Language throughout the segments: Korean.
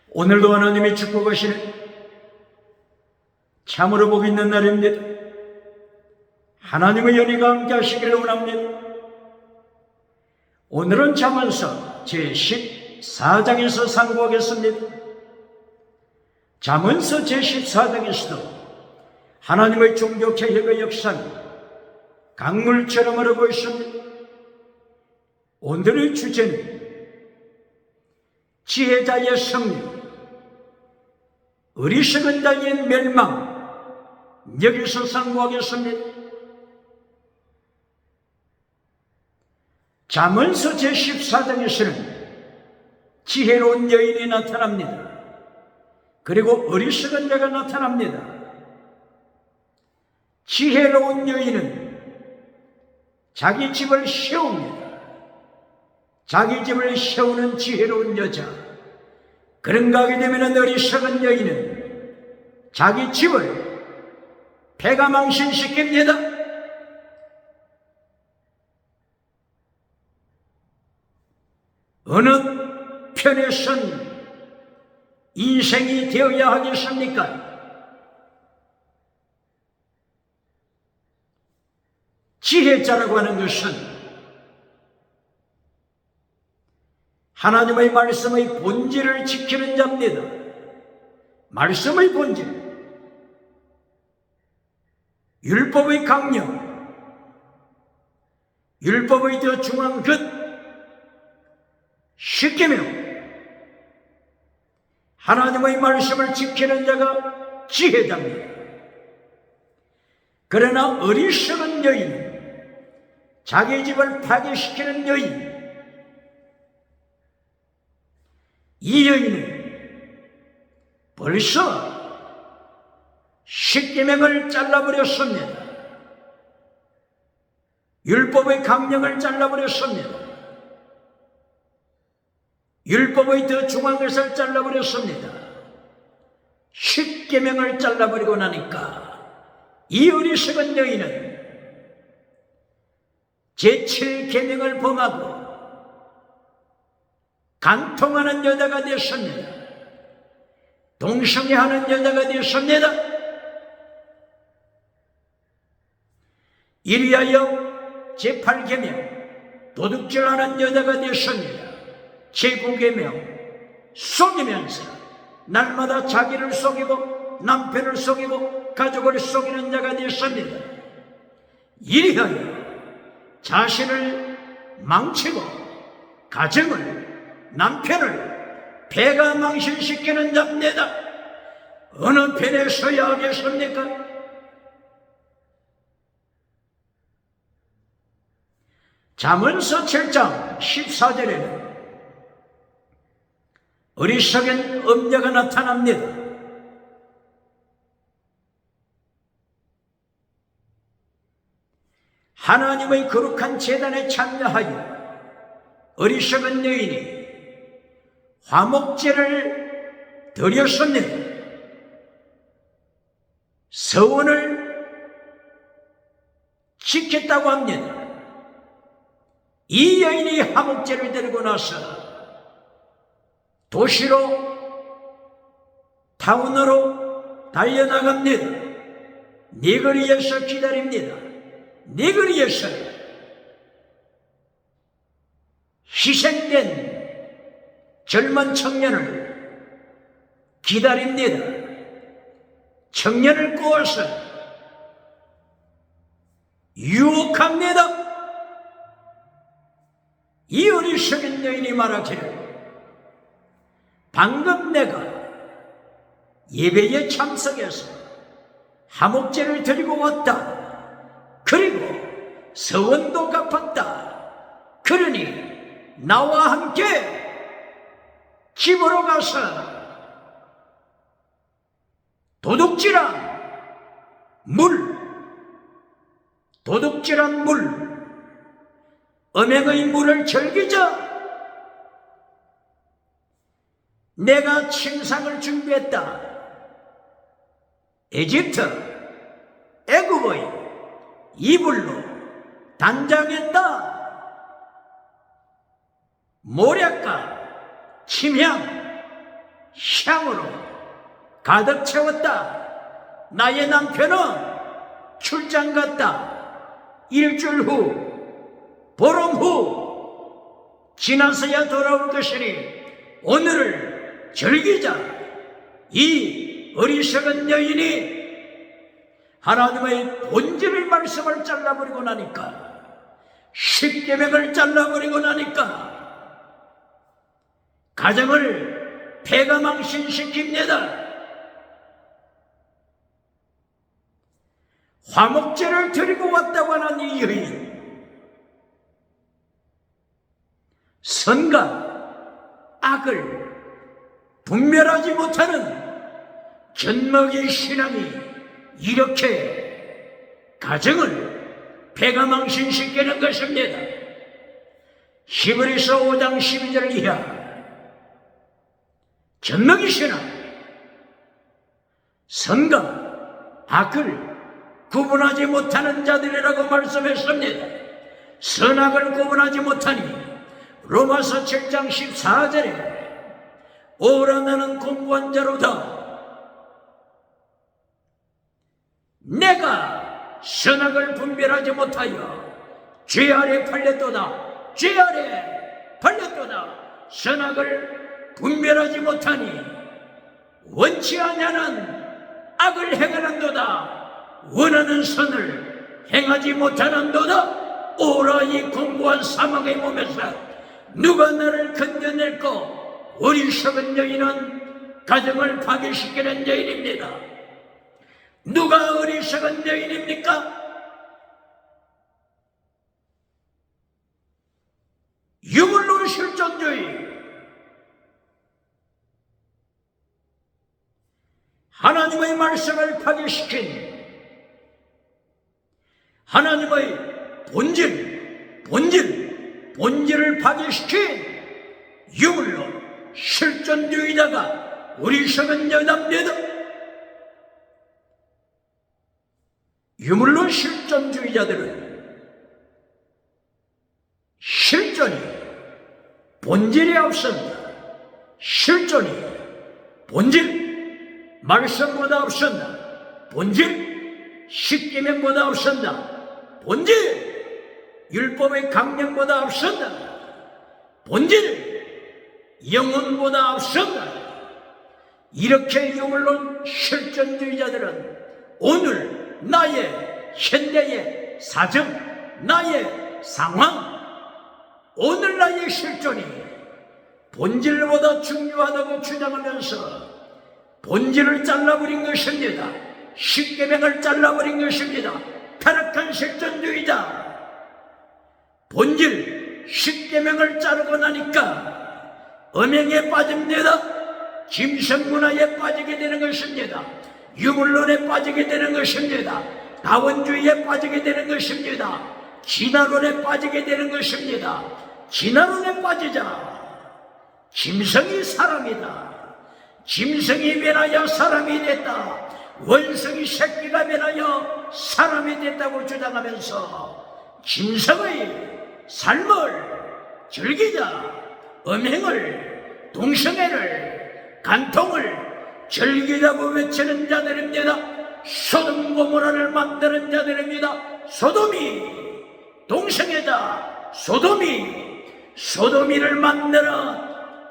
오늘도 하나님이 축복하시는 참으로 복 있는 날입니다. 하나님의 연희가 함께 하시기를 원합니다. 오늘은 잠언서 제14장에서 상고하겠습니다. 잠언서 제14장에서도 하나님의 종교 개혁의 역사는 강물처럼 흐르고 있습니다. 오늘의 주제는 지혜자의 승리, 어리석은 자의 멸망, 여기서 상고하겠습니다. 잠언서 제14장에서는 지혜로운 여인이 나타납니다. 그리고 어리석은 자가 나타납니다. 지혜로운 여인은 자기 집을 세웁니다. 자기 집을 세우는 지혜로운 여자. 그런가 하게 되면 어리석은 여인은 자기 집을 패가 망신시킵니다. 어느 편에 선 인생이 되어야 하겠습니까? 지혜자라고 하는 것은 하나님의 말씀의 본질을 지키는 자입니다. 말씀의 본질, 율법의 강령, 율법의 더 중요한 것, 십계명, 하나님의 말씀을 지키는 자가 지혜자입니다. 그러나 어리석은 여인, 자기 집을 파괴시키는 여인, 이 여인은 벌써 십계명을 잘라버렸습니다. 율법의 강령을 잘라버렸습니다. 율법의 더 중요한 것을 잘라버렸습니다. 십계명을 잘라버리고 나니까 이 어리석은 여인은 제7계명을 범하고 간통하는 여자가 되었습니다. 동성애하는 여자가 되었습니다. 이리하여 제8계명 도둑질하는 여자가 되었습니다. 제9계명 속이면서 날마다 자기를 속이고 남편을 속이고 가족을 속이는 자가 되었습니다. 이리하여 자신을 망치고 가정을, 남편을 배가 망신시키는 자입니다. 어느 편에 서야 하겠습니까? 잠언서 7장 14절에는 어리석은 엄녀가 나타납니다. 하나님의 거룩한 제단에 참여하여 어리석은 여인이 화목제를 드렸습니다. 서원을 지켰다고 합니다. 이 여인이 화목제를 드리고 나서 도시로, 타운으로 달려나갑니다. 네거리에서 기다립니다. 네거리에서 희생된 젊은 청년을 기다립니다. 청년을 꼬아서 유혹합니다. 이 어리석은 여인이 말하기를 방금 내가 예배에 참석해서 화목제를 드리고 왔다. 그리고 서원도 갚았다. 그러니 나와 함께 집으로 가서 도둑질한 물, 음행의 물을 즐기자. 내가 침상을 준비했다. 에집트, 애굽의 이불로 단장했다. 모략과 침향, 향으로 가득 채웠다. 나의 남편은 출장 갔다. 일주일 후, 보름 후 지나서야 돌아올 것이니 오늘을 즐기자. 이 어리석은 여인이 하나님의 본질의 말씀을 잘라버리고 나니까, 십계명을 잘라버리고 나니까 가정을 폐가망신시킵니다. 화목제를 드리고 왔다고 하는 이 여인, 선과 악을 분별하지 못하는 견먹이 신앙이 이렇게 가정을 폐가망신시키는 것입니다. 히브리서 5장 12절 이하 견먹이 신앙, 선과 악을 구분하지 못하는 자들이라고 말씀했습니다. 선악을 구분하지 못하니 로마서 7장 14절에 오라 나는 공고한 자로다. 내가 선악을 분별하지 못하여 죄 아래 팔렸도다. 죄 아래 팔렸도다. 선악을 분별하지 못하니 원치 아니하는 악을 행하는도다. 원하는 선을 행하지 못하는도다. 오라 이 공고한 사망의 몸에서 누가 나를 건져낼꼬. 어리석은 여인은 가정을 파괴시키는 여인입니다. 누가 어리석은 여인입니까? 유물론 실존주의, 하나님의 말씀을 파괴시킨 하나님의 본질을 파괴시킨 유물론 실존주의자가 어리석은 여자입니다. 유물론 실존주의자들은 실존이 본질이 없습니다. 실존이 본질, 말씀보다 없습니다. 본질, 십계명보다 없습니다. 본질, 율법의 강령보다 없습니다. 본질, 영혼보다 앞선다. 이렇게 유물론 실존주의자들은 오늘 나의 현대의 사정, 나의 상황, 오늘 나의 실존이 본질보다 중요하다고 주장하면서 본질을 잘라버린 것입니다. 십계명을 잘라버린 것입니다. 타락한 실존주의자, 본질 십계명을 자르고 나니까 음행에 빠집니다. 짐승문화에 빠지게 되는 것입니다. 유물론에 빠지게 되는 것입니다. 다원주의에 빠지게 되는 것입니다. 진화론에 빠지게 되는 것입니다. 진화론에 빠지자 짐승이 사람이다. 짐승이 변하여 사람이 됐다. 원숭이 새끼가 변하여 사람이 됐다고 주장하면서 짐승의 삶을 즐기자. 음행을, 동성애를, 간통을 즐기자고 외치는 자들입니다. 소돔 고모라를 만드는 자들입니다. 소돔이 동성애다. 소돔이를 만드는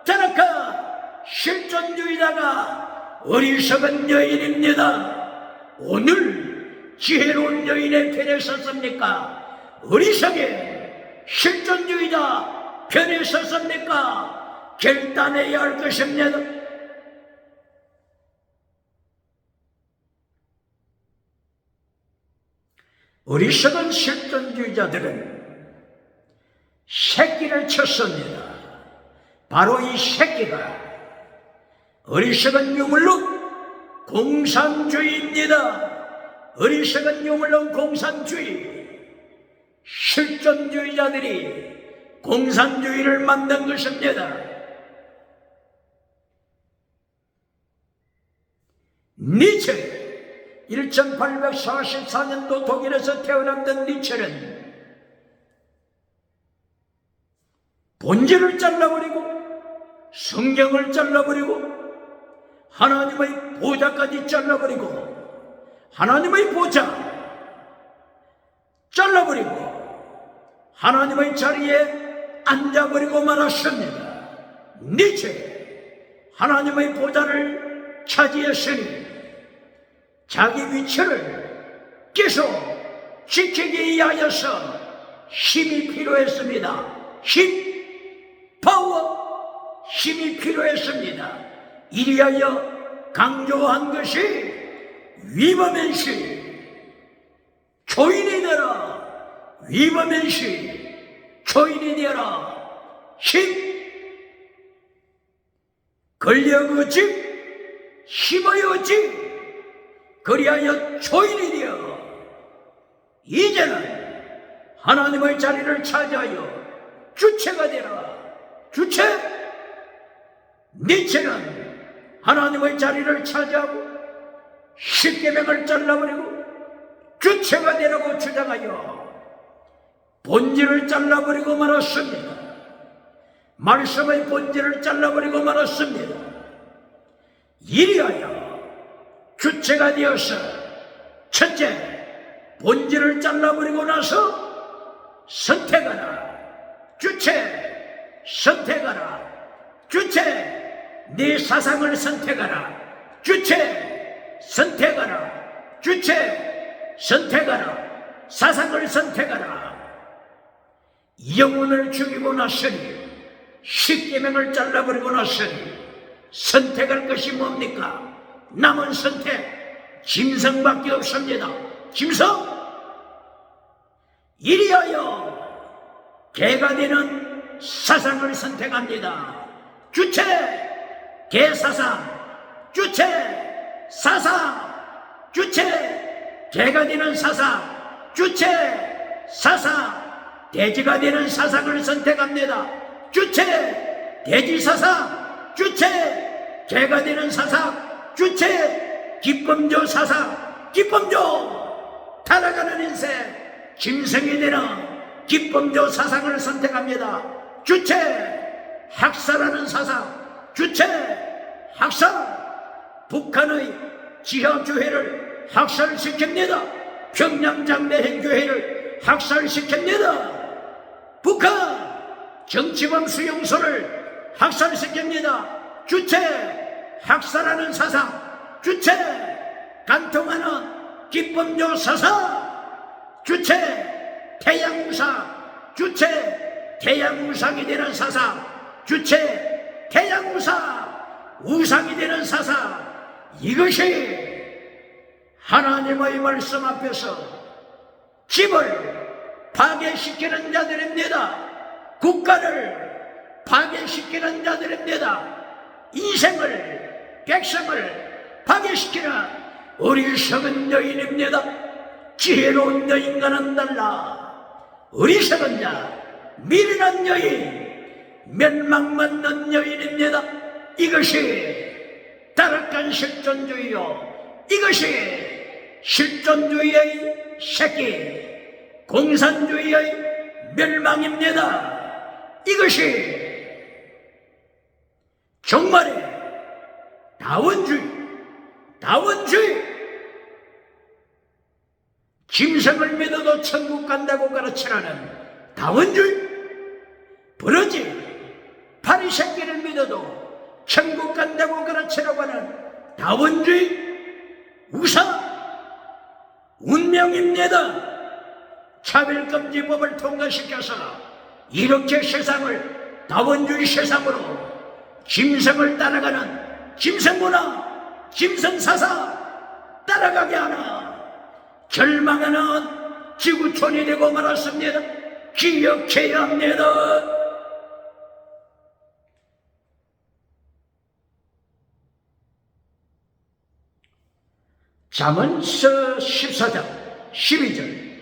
타락한 실존주의자가 어리석은 여인입니다. 오늘 지혜로운 여인의 편에 섰습니까? 어리석은 실존주의자 편에 섰습니까? 결단해야 할 것입니다. 어리석은 실존주의자들은 새끼를 쳤습니다. 바로 이 새끼가 어리석은 유물론 공산주의입니다. 어리석은 유물론 공산주의, 실존주의자들이 공산주의를 만든 것입니다. 니체, 1844년도 독일에서 태어났던 니체는 본질을 잘라버리고 성경을 잘라버리고 하나님의 보좌까지 잘라버리고 하나님의 보좌 잘라버리고 하나님의 자리에 앉아버리고 말았습니다. 니체 하나님의 보좌를 차지했으니 자기 위치를 계속 지키기 위하여서 힘이 필요했습니다. 파워, 힘이 필요했습니다. 이리하여 강조한 것이 위버맨시, 조인이 되라. 위버맨시, 조인이 되라. 권력의직, 힘의 의직, 그리하여 조인이 되어 이제는 하나님의 자리를 차지하여 주체가 되라. 주체, 니체는 하나님의 자리를 차지하고 십계명을 잘라버리고 주체가 되라고 주장하여 본질을 잘라버리고 말았습니다. 말씀의 본질을 잘라버리고 말았습니다. 이리하여 주체가 되어서 첫째, 본질을 잘라버리고 나서 선택하라. 주체, 선택하라. 주체, 네 사상을 선택하라. 주체, 선택하라. 주체, 선택하라. 사상을 선택하라. 영혼을 죽이고 났으니 십계명을 잘라버리고 났으니 선택할 것이 뭡니까? 남은 선택 짐승밖에 없습니다. 짐승, 이리하여 개가 되는 사상을 선택합니다. 주체, 개사상. 주체, 사상. 주체, 개가 되는 사상. 주체, 사상. 돼지가 되는 사상을 선택합니다. 주체, 돼지 사상. 주체, 개가 되는 사상. 주체, 기쁨조 사상. 기쁨조, 타락하는 인생 짐승이 되는 기쁨조 사상을 선택합니다. 주체, 학살하는 사상. 주체, 학살. 북한의 지하교회를 학살시킵니다. 평양장대행교회를 학살시킵니다. 북한 정치범 수용소를 학살시킵니다. 주체, 학살하는 사상. 주체, 간통하는 기쁨조 사상. 주체, 태양우상. 주체, 태양우상이 되는 사상. 주체, 태양우상. 우상이 되는 사상. 이것이 하나님의 말씀 앞에서 집을 파괴시키는 자들입니다. 국가를 파괴시키는 자들입니다. 인생을, 백성을 파괴시키는 어리석은 여인입니다. 지혜로운 여인과는 달라 어리석은 자, 미련한 여인, 멸망받는 여인입니다. 이것이 타락한 실존주의요, 이것이 실존주의의 새끼, 공산주의의 멸망입니다. 이것이 정말의 다원주의. 짐승을 믿어도 천국 간다고 가르치라는 다원주의, 버러지 파리 새끼를 믿어도 천국 간다고 가르치라고 하는 다원주의, 우상, 운명입니다. 차별금지법을 통과시켜서 이렇게 세상을 다원주의 세상으로 짐승을 따라가는 짐승문화, 짐승사상 따라가게 하나 절망하는 지구촌이 되고 말았습니다. 기억해야 합니다. 잠언서 14장 12절.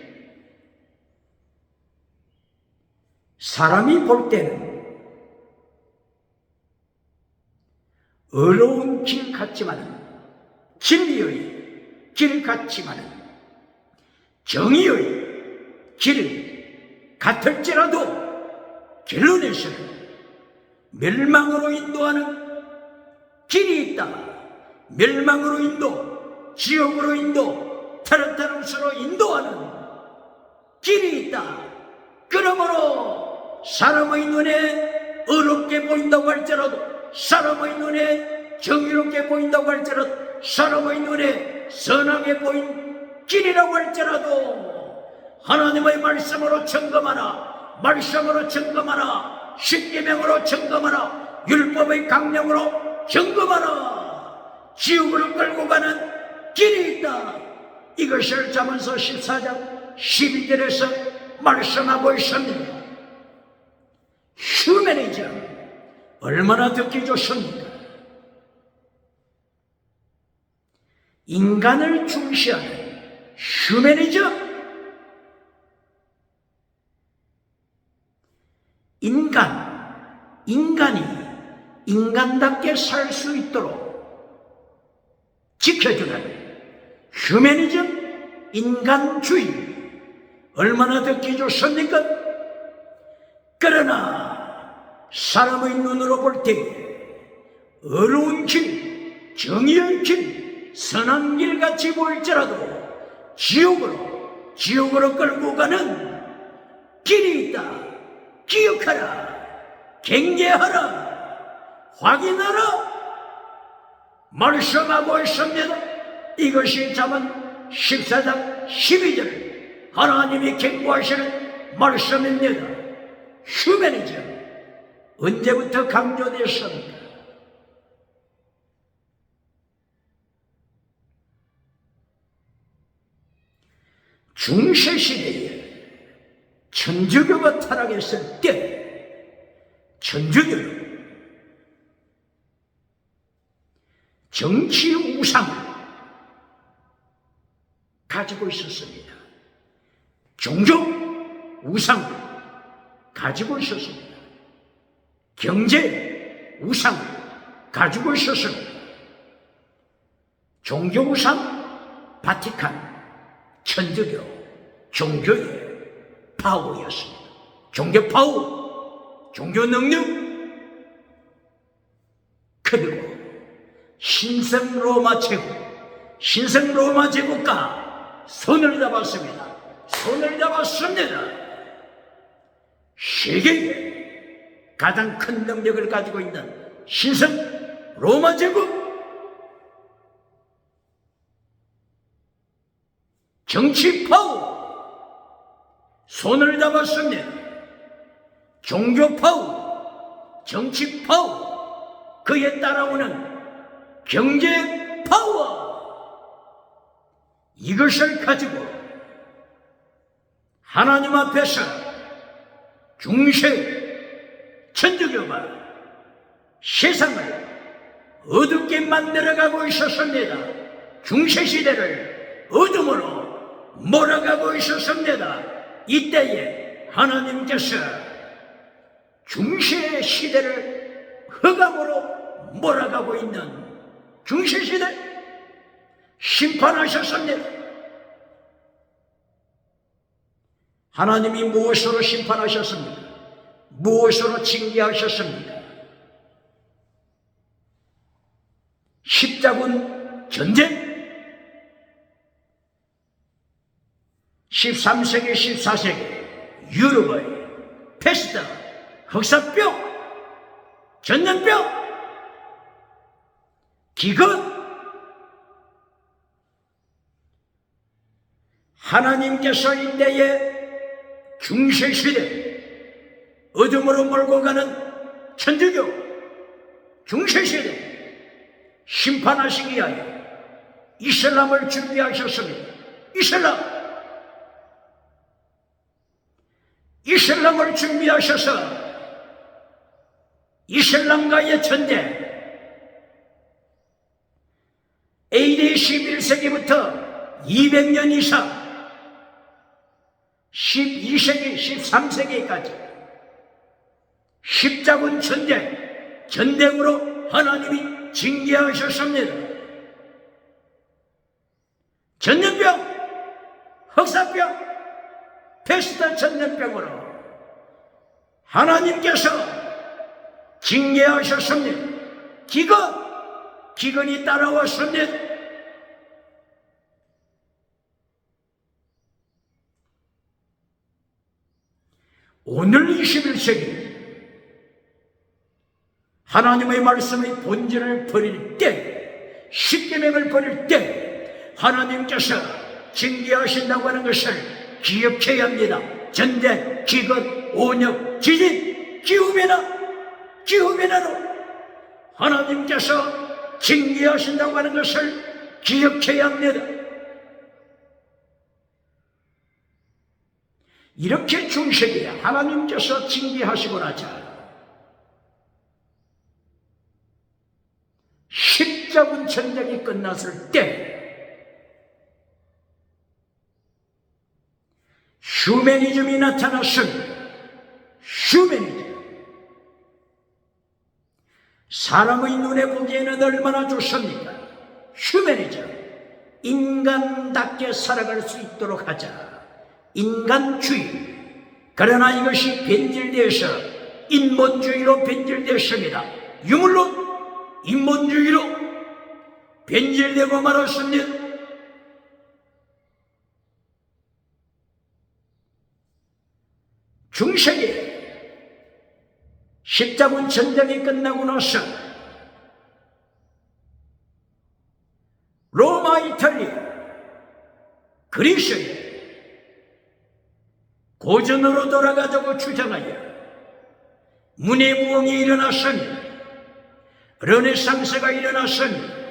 사람이 볼 때는 어려운 길 같지만은, 진리의 길 같지만은, 정의의 길 같을지라도 결론에서는 멸망으로 인도하는 길이 있다. 멸망으로 인도, 지옥으로 인도, 타르타루스로 인도하는 길이 있다. 그러므로 사람의 눈에 어렵게 보인다고 할지라도, 사람의 눈에 정의롭게 보인다고 할지라도, 사람의 눈에 선하게 보인 길이라고 할지라도 하나님의 말씀으로 점검하라. 말씀으로 점검하라. 십계명으로 점검하라. 율법의 강령으로 점검하라. 지옥으로 끌고 가는 길이 있다. 이것을 잠언서 14장 12절에서 말씀하고 있습니다. 휴머니즘 얼마나 듣기 좋습니까? 인간을 중시하는 휴머니즘. 인간이 인간답게 살 수 있도록 지켜주는 휴머니즘, 인간주의 얼마나 듣기 좋습니까? 그러나 사람의 눈으로 볼 때 어려운 길, 정의의 길, 선한 길같이 보일지라도 지옥으로 끌고 가는 길이 있다. 기억하라. 경계하라. 확인하라. 말씀하고 있습니다. 이것이 잠언 14장 12절 하나님이 경고하시는 말씀입니다. 휴머니즘 언제부터 강조되었습니까? 중세시대에 천주교가 타락했을 때 천주교는 정치 우상을 가지고 있었습니다. 종교 우상을 가지고 있었습니다. 경제 우상을 가지고 있었습니다. 종교 우상 바티칸, 천주교, 종교의 파워였습니다. 종교 파워, 종교 능력, 그리고 신성 로마 제국과 손을 잡았습니다. 손을 잡았습니다. 세계에 가장 큰 능력을 가지고 있는 신성 로마 제국, 정치 파워, 손을 잡았습니다. 종교 파워, 정치 파워, 그에 따라오는 경제 파워, 이것을 가지고 하나님 앞에서 중세 천주교가 세상을 어둡게 만들어가고 있었습니다. 중세시대를 어둠으로 몰아가고 있었습니다. 이때에 하나님께서 중세시대를 흑암으로 몰아가고 있는 중세시대 심판하셨습니다. 하나님이 무엇으로 심판하셨습니까? 무엇으로 징계하셨습니까? 십자군 전쟁, 13세기, 14세기 유럽의 패스트, 흑사병, 전염병, 기근, 하나님께서 이때에 중세시대 어둠으로 몰고 가는 천주교 중세시대 심판하시기 위하여 이슬람을 준비하셨습니다. 이슬람을 준비하셔서 이슬람과의 전쟁, AD 11세기부터 200년 이상 12세기, 13세기까지 십자군 전쟁으로 하나님이 징계하셨습니다. 전염병, 흑사병, 패스트 전염병으로 하나님께서 징계하셨습니다. 기근, 기근이 따라왔습니다. 오늘 21세기 하나님의 말씀의 본질을 버릴 때, 십계명을 버릴 때 하나님께서 징계하신다고 하는 것을 기억해야 합니다. 전쟁, 기근, 오력, 지진, 기후변화로 하나님께서 징계하신다고 하는 것을 기억해야 합니다. 이렇게 중세기에 하나님께서 징계하시고 나자 십자군 전쟁이 끝났을 때 휴머니즘이 나타났습니다. 휴머니즘. 사람의 눈에 보기에는 얼마나 좋습니까? 휴머니즘. 인간답게 살아갈 수 있도록 하자. 인간주의. 그러나 이것이 변질되어서 인본주의로 변질되었습니다. 유물론 인본주의로 변질되고 말았습니다. 중세기 십자군 전쟁이 끝나고 나서 로마, 이탈리아, 그리스에 고전으로 돌아가자고 주장하여 문해부흥이 일어났습니다. 르네상스가 일어났습니다.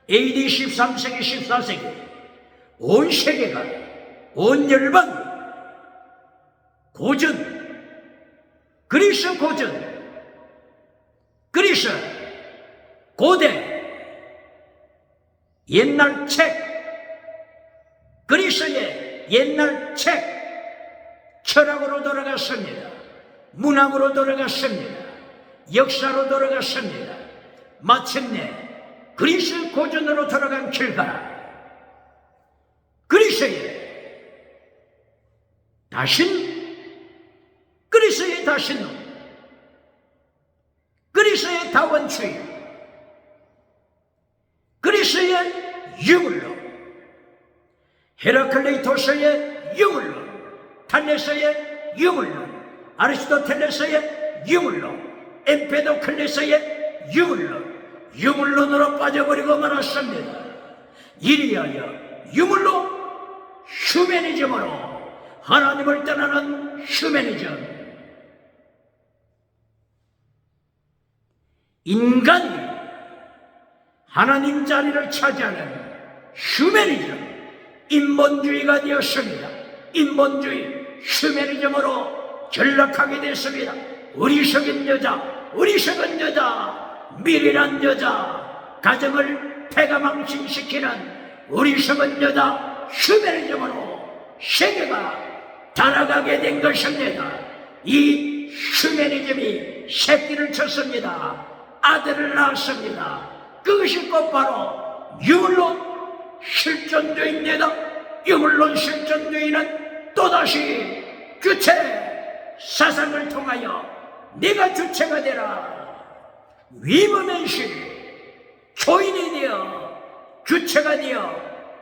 AD 13세기, 14세기 온 세계가, 온 열방 고전, 그리스 고전, 그리스 고대, 옛날 책, 그리스의 옛날 책, 철학으로 돌아갔습니다. 문학으로 돌아갔습니다. 역사로 돌아갔습니다. 마침내 그리스 고전으로 돌아간 결과 그리스의 다신론, 그리스의 다원주의, 그리스의 유물론, 헤라클레이토스의 유물론, 탈레스의 유물론, 아리스토텔레스의 유물론, 엠페도클레스의 유물론으로 빠져버리고 말았습니다. 이리하여 유물론, 휴머니즘으로 하나님을 떠나는 휴머니즘, 인간이 하나님 자리를 차지하는 휴머니즘, 인본주의가 되었습니다. 인본주의, 휴머니즘으로 전락하게 됐습니다. 어리석은 여자, 미련한 여자, 가정을 패가망신시키는 어리석은 여자, 휴머니즘으로 세계가 달아가게 된 것입니다. 이 휴머니즘이 새끼를 쳤습니다. 아들을 낳았습니다. 그것이 곧바로 유물론 실존주의입니다. 유물론 실존주의는 또다시 주체 사상을 통하여 네가 주체가 되라. 위문행실 초인이 되어 주체가 되어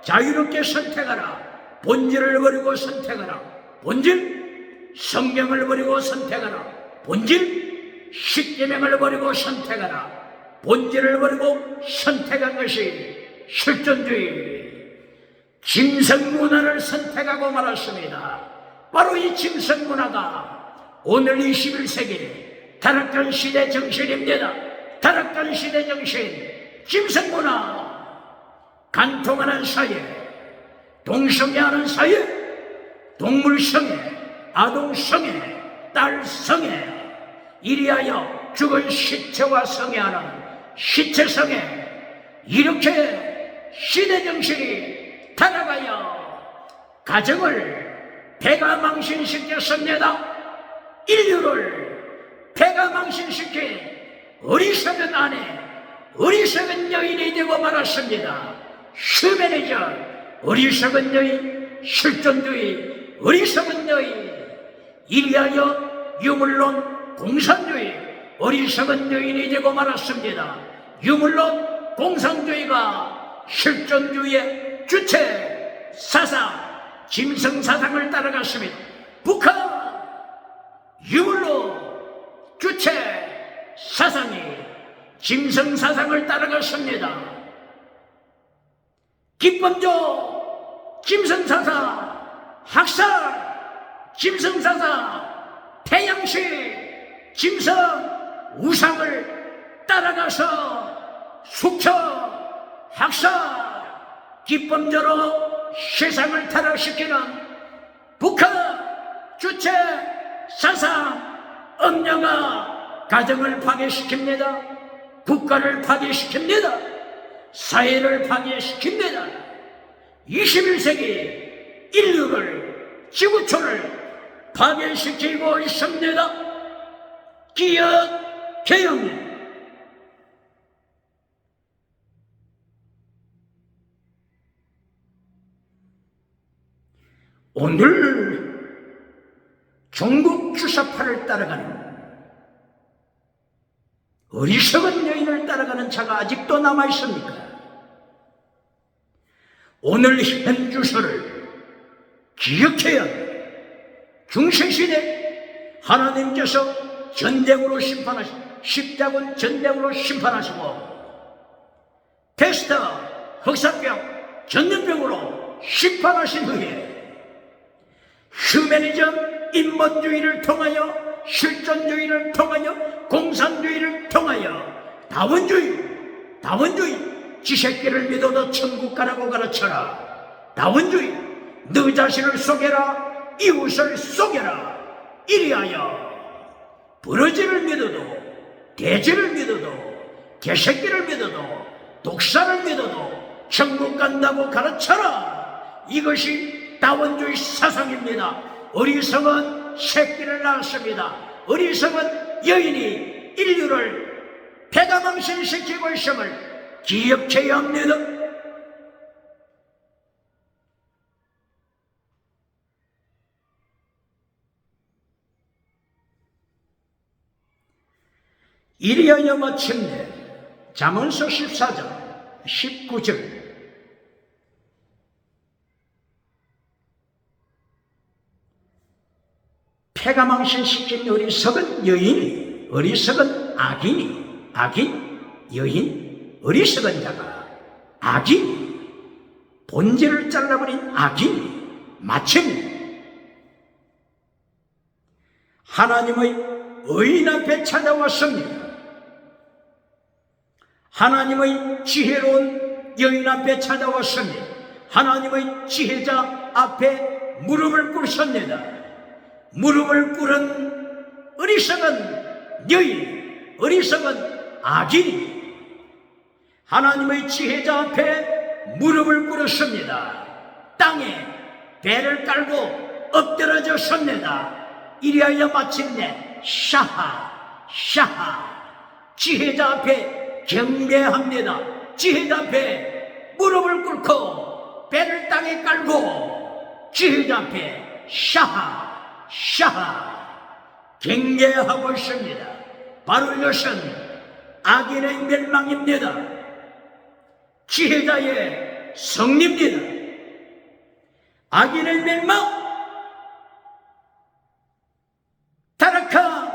자유롭게 선택하라. 본질을 버리고 선택하라. 본질, 성경을 버리고 선택하라. 본질, 십계명을 버리고 선택하라. 본질을 버리고 선택한 것이 실존주의, 짐승문화를 선택하고 말았습니다. 바로 이 짐승문화가 오늘 21세기 타락한 시대 정신입니다. 타락한 시대 정신, 짐승문화. 간통하는 사회, 동성애하는 사회, 동물성애, 아동성애, 딸성애, 이리하여 죽은 시체와 성애하는 시체성애, 이렇게 시대정신이 타락하여 가정을 패가망신시켰습니다. 인류를 패가망신시킨 어리석은 아내, 어리석은 여인이 되고 말았습니다. 휴머니즘, 어리석은 여인, 실존주의, 어리석은 여인, 이리하여 유물론, 공산주의, 어리석은 여인이 되고 말았습니다. 유물론, 공산주의가 실존주의의 주체 사상 김성사상을 따라갔습니다. 북한 유물로 주체 사상이 김성사상을 따라갔습니다. 기범조 김성사상, 학살 김성사상, 태양시 김성 우상을 따라가서 숙청 학살 기범조로 세상을 타락시키는 북한 주체 사상 엄령아 가정을 파괴시킵니다. 국가를 파괴시킵니다. 사회를 파괴시킵니다. 21세기 인류를 지구촌을 파괴시키고 있습니다. 기업 개혁 오늘 중국 주사파를 따라가는 어리석은 여인을 따라가는 자가 아직도 남아있습니까? 오늘 현 주소를 기억해야 합니다. 중세시대 하나님께서 전쟁으로 십자군 전쟁으로 심판하시고 패스트, 흑사병, 전염병으로 심판하신 후에 휴머니즘, 인본주의를 통하여 실존주의를 통하여 공산주의를 통하여 다원주의 지새끼를 믿어도 천국 가라고 가르쳐라. 다원주의 너 자신을 속여라 이웃을 속여라. 이리하여 버러지를 믿어도 돼지를 믿어도 개새끼를 믿어도 독사를 믿어도 천국 간다고 가르쳐라. 이것이 다원주의 사상입니다. 어리석은 새끼를 낳았습니다. 어리석은 여인이 인류를 패가망신시키고 있음을 기억해야 합니다. 이리하여 마침내 잠언서 14장 19절 패가망신시킨 어리석은 여인이 어리석은 여인 어리석은 자가 본질을 잘라버린 마침 하나님의 의인 앞에 찾아왔습니다. 하나님의 지혜로운 여인 앞에 찾아왔습니다. 하나님의 지혜자 앞에 무릎을 꿇습니다. 무릎을 꿇은 어리석은 여인, 어리석은 악인이 하나님의 지혜자 앞에 무릎을 꿇었습니다. 땅에 배를 깔고 엎드러져 섭니다. 이리하여 마침내 샤하 지혜자 앞에 경배합니다. 지혜자 앞에 무릎을 꿇고 배를 땅에 깔고 지혜자 앞에 샤하 경계하고 있습니다. 바로 이것은 악인의 멸망입니다. 지혜자의 승리입니다. 악인의 멸망, 타락한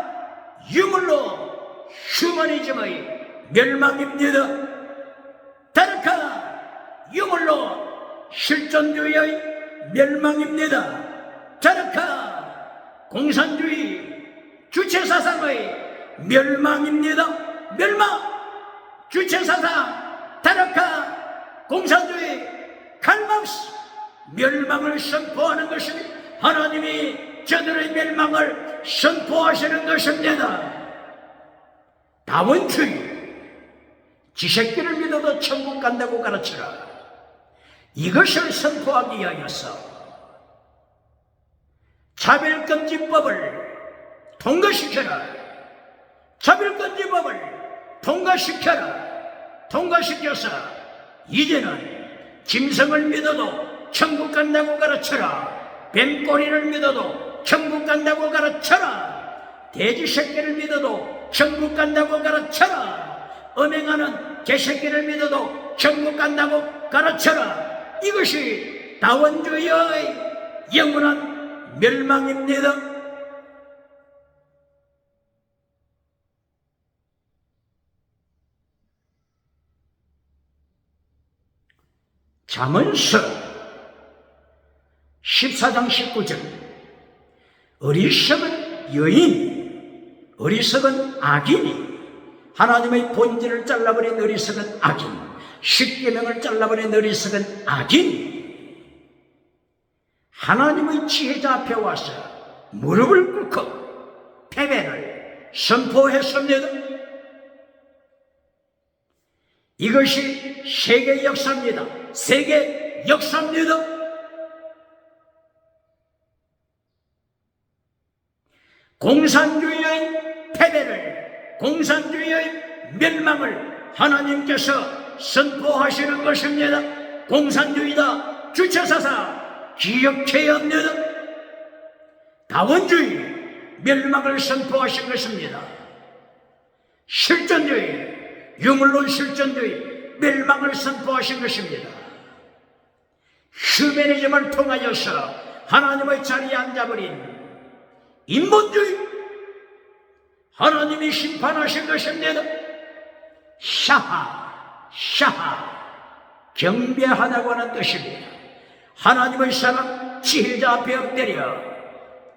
유물로 휴머니즘의 멸망입니다. 타락한 유물로 실존주의의 멸망입니다. 타락한 공산주의 주체사상의 멸망입니다. 멸망, 주체사상, 타락한 공산주의 칼막스 멸망을 선포하는 것입니다. 하나님이 저들의 멸망을 선포하시는 것입니다. 다원주의, 지새끼를 믿어도 천국 간다고 가르쳐라. 이것을 선포하기 위하여서 차별금지법을 통과시켜라. 차별금지법을 통과시켜서 이제는 짐승을 믿어도 천국 간다고 가르쳐라. 뱀꼬리를 믿어도 천국 간다고 가르쳐라. 돼지 새끼를 믿어도 천국 간다고 가르쳐라. 음행하는 개새끼를 믿어도 천국 간다고 가르쳐라. 이것이 다원주의의 영원한 멸망입니다. 잠언서 14장 19절. 어리석은 여인, 어리석은 악인이, 하나님의 본질을 잘라버린 어리석은 악인, 십계명을 잘라버린 어리석은 악인, 하나님의 지혜자 앞에 와서 무릎을 꿇고 패배를 선포했습니다. 이것이 세계 역사입니다. 세계 역사입니다. 공산주의의 패배를, 공산주의의 멸망을 하나님께서 선포하시는 것입니다. 공산주의다 주체사상 기억해야 합니다. 다원주의 멸망을 선포하신 것입니다. 실존주의, 유물론 실존주의 멸망을 선포하신 것입니다. 휴메니즘을 통하여서 하나님의 자리에 앉아버린 인본주의, 하나님이 심판하신 것입니다. 샤하, 경배하다고 하는 뜻입니다. 하나님의 사람 지혜자 앞에 엎드려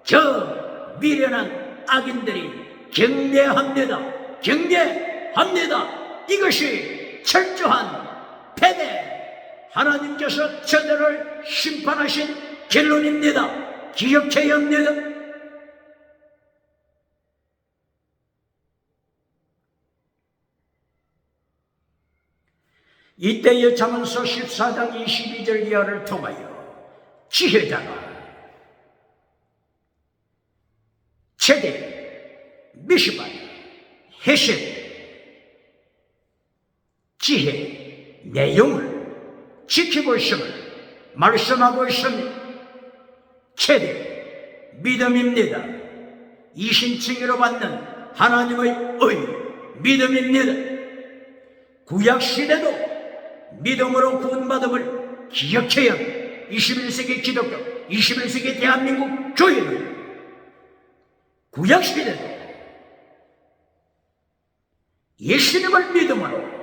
저 미련한 악인들이 경배합니다. 경배합니다. 이것이 철저한 패배, 하나님께서 저들을 심판하신 결론입니다. 기억해야 합니다. 이때의 잠언서 14장 22절 이하를 통하여 지혜자가 최대, 미시바, 헤셋, 지혜, 내용을 지키고 있음을 말씀하고 있습니다. 최대, 믿음입니다. 이신칭의로 받는 하나님의 믿음입니다. 구약시대도 믿음으로 구원받음을 기억해야 합니다. 21세기 기독교, 21세기 대한민국 교회는 구약시대도 예수님을 믿음으로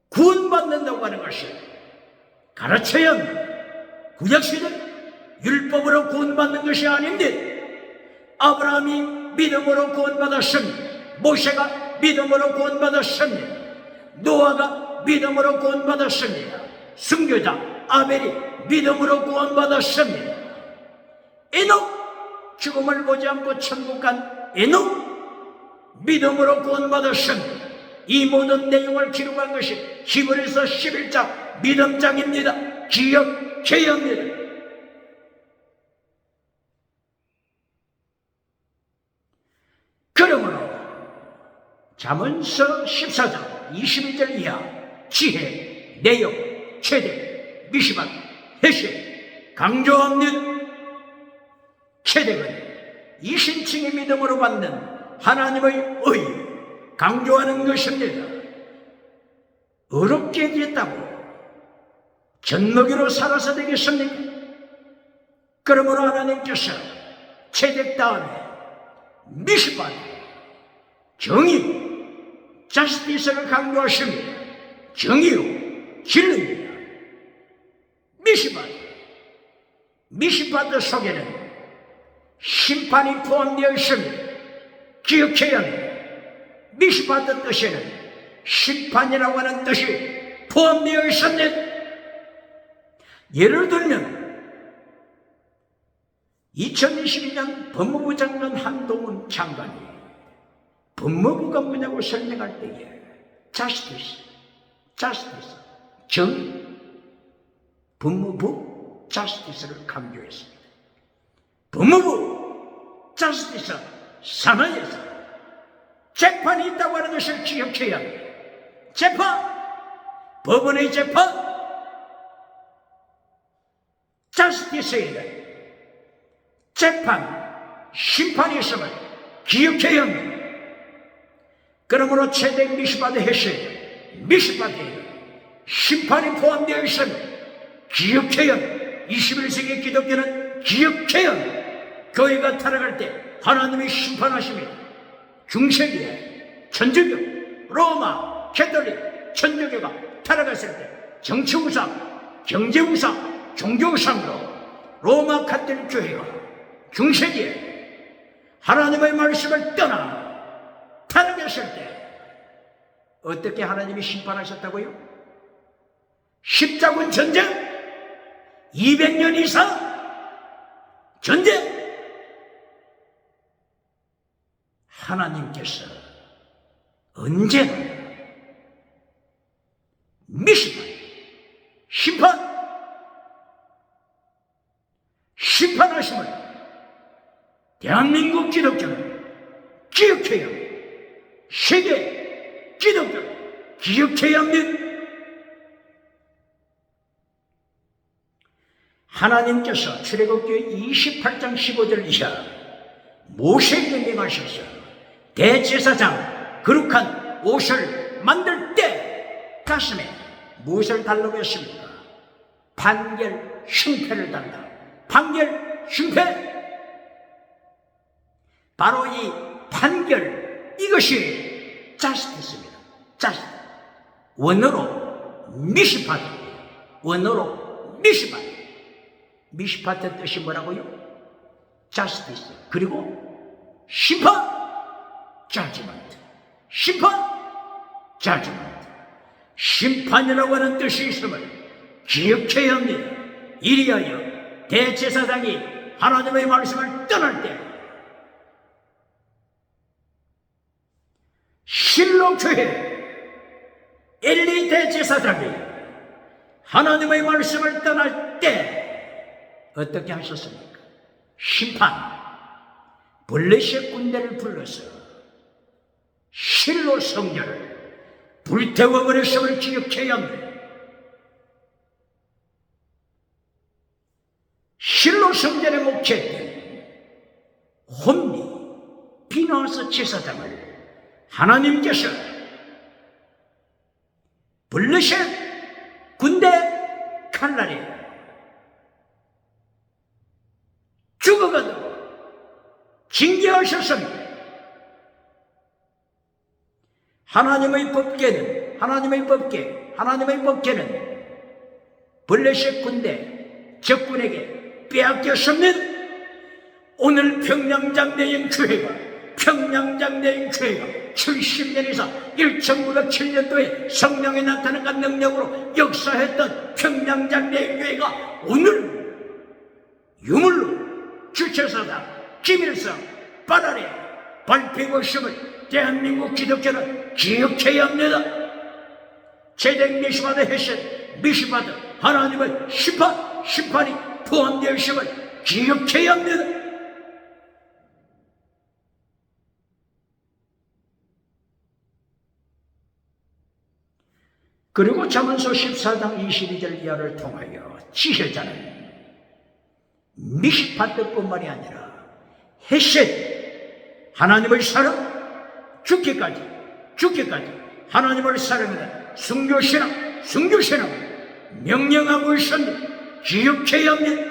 구원받는다고 하는 것을 가르쳐야 합니다. 구약시대는 율법으로 구원받는 것이 아닙니다. 아브라함이 믿음으로 구원받았습니다. 모세가 믿음으로 구원받았습니다. 노아가 믿음으로 구원받았습니다. 순교자 아벨이 믿음으로 구원받았습니다. 에녹, 죽음을 보지 않고 천국 간 에녹, 믿음으로 구원받았습니다. 이 모든 내용을 기록한 것이 히브리서 11장 믿음장입니다. 기억해야 합니다. 그러므로 잠언서 14장 22절 이하 지혜, 내용, 최대, 미시반, 헤셋 강조합니다. 최대는 이신칭의 믿음으로 받는 하나님의 강조하는 것입니다. 어렵게 됐다고 젖먹이로 살아서 되겠습니까? 그러므로 하나님께서 최대 다음에 미시반, 정의, 자스티스를 강조하십니다. 정의요, 진리입니다. 미시바드 속에는 심판이 포함되어 있습니다. 기억해야 합니다. 미시바드 뜻에는 심판이라고 하는 뜻이 포함되어 있습니다. 예를 들면 2022년 법무부 장관 한동훈 장관이 법무부가 뭐냐고 설명할 때에 자스티스, 정의, 법무부 자스티스를 강조했습니다. 법무부 자스티스 산하에서 재판이 있다고 하는 것을 기억해야 합니다. 재판, 법원의 재판, 자스티스에는 재판, 심판이 있음을 기억해야 합니다. 그러므로 최대 미시바드 해시 미시바드에 심판이 포함되어 있으며 기억해야 21세기 기독교는 기억해야 교회가 타락할 때 하나님이 심판하십니다. 중세기에 천주교, 로마, 캐톨릭, 천주교가 타락했을 때 정치우상, 경제우상, 종교우상으로 로마 카톨릭 교회가 중세기에 하나님의 말씀을 떠나 타락했을 때 어떻게 하나님이 심판하셨다고요? 십자군 전쟁 200년 이상 전쟁 하나님께서 언제나 심판하심을 대한민국 기독교는 기억해야 합니다. 세계 기독교는 기억해야 합니다. 하나님께서 출애굽기 28장 15절 이하 모세에게 명하셔서 대제사장 거룩한 옷을 만들 때 가슴에 무엇을 달라고 했습니까? 판결 흉패를 달라. 판결 흉패. 바로 이 판결, 이것이 자스티스입니다. 자스티스. 원어로 미시파트. 원어로 미시파트. 미시파트 뜻이 뭐라고요? 자스티스. 그리고 심판. 자지먼트. 심판. 자지먼트. 심판이라고 하는 뜻이 있음을 기억해야 합니다. 이리하여 대제사장이 하나님의 말씀을 떠날 때 실로 교회 엘리 대제사장이 하나님의 말씀을 떠날 때 어떻게 하셨습니까? 심판, 블레셋 군대를 불러서 실로 성전을 불태워버렸음을 기억해야 합니다. 실로 성전에 목회했던 홈리 비너스 제사장을 하나님께서 블레셋 군대 칼날에 죽어가도 징계하셨습니다. 하나님의 법궤는 블레셋 군대 적군에게 빼앗겼습니다. 오늘 평양장대인 교회가 70년 이상 1907년도에 성령이 나타난 능력으로 역사했던 평양장대인 교회가 오늘 유물로 주체사상, 김일성, 바다에 밟히고 있음을 대한민국 기독교는 기억해야 합니다. 제대 미시바드 해신 미시바드 하나님의 심판이 포함되어 있음을 기억해야 합니다. 그리고 잠언서 14장 22절 이하를 통하여 지혜자는 미시바드뿐만이 아니라 헤셋 하나님의 사랑 죽기까지 하나님을 사랑하는 순교신앙 명령하고 있음을 기억해야 합니다.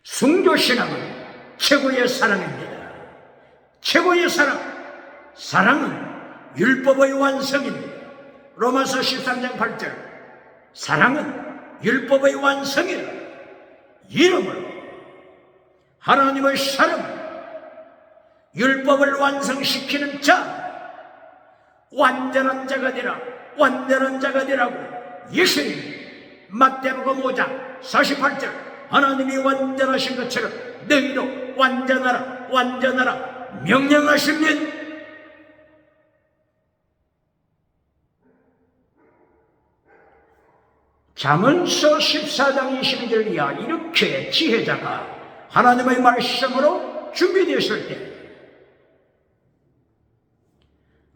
순교신앙은 최고의 사랑입니다. 최고의 사랑은 율법의 완성입니다. 로마서 13장 8절 사랑은 율법의 완성이라. 이러므로 하나님의 사랑은 율법을 완성시키는 자, 완전한 자가 되라고 예수님이 마태복음 5장 48절 하나님이 완전하신 것처럼 너희도 완전하라 명령하십니다. 잠언서 14장 22절 이하 이렇게 지혜자가 하나님의 말씀으로 준비되었을 때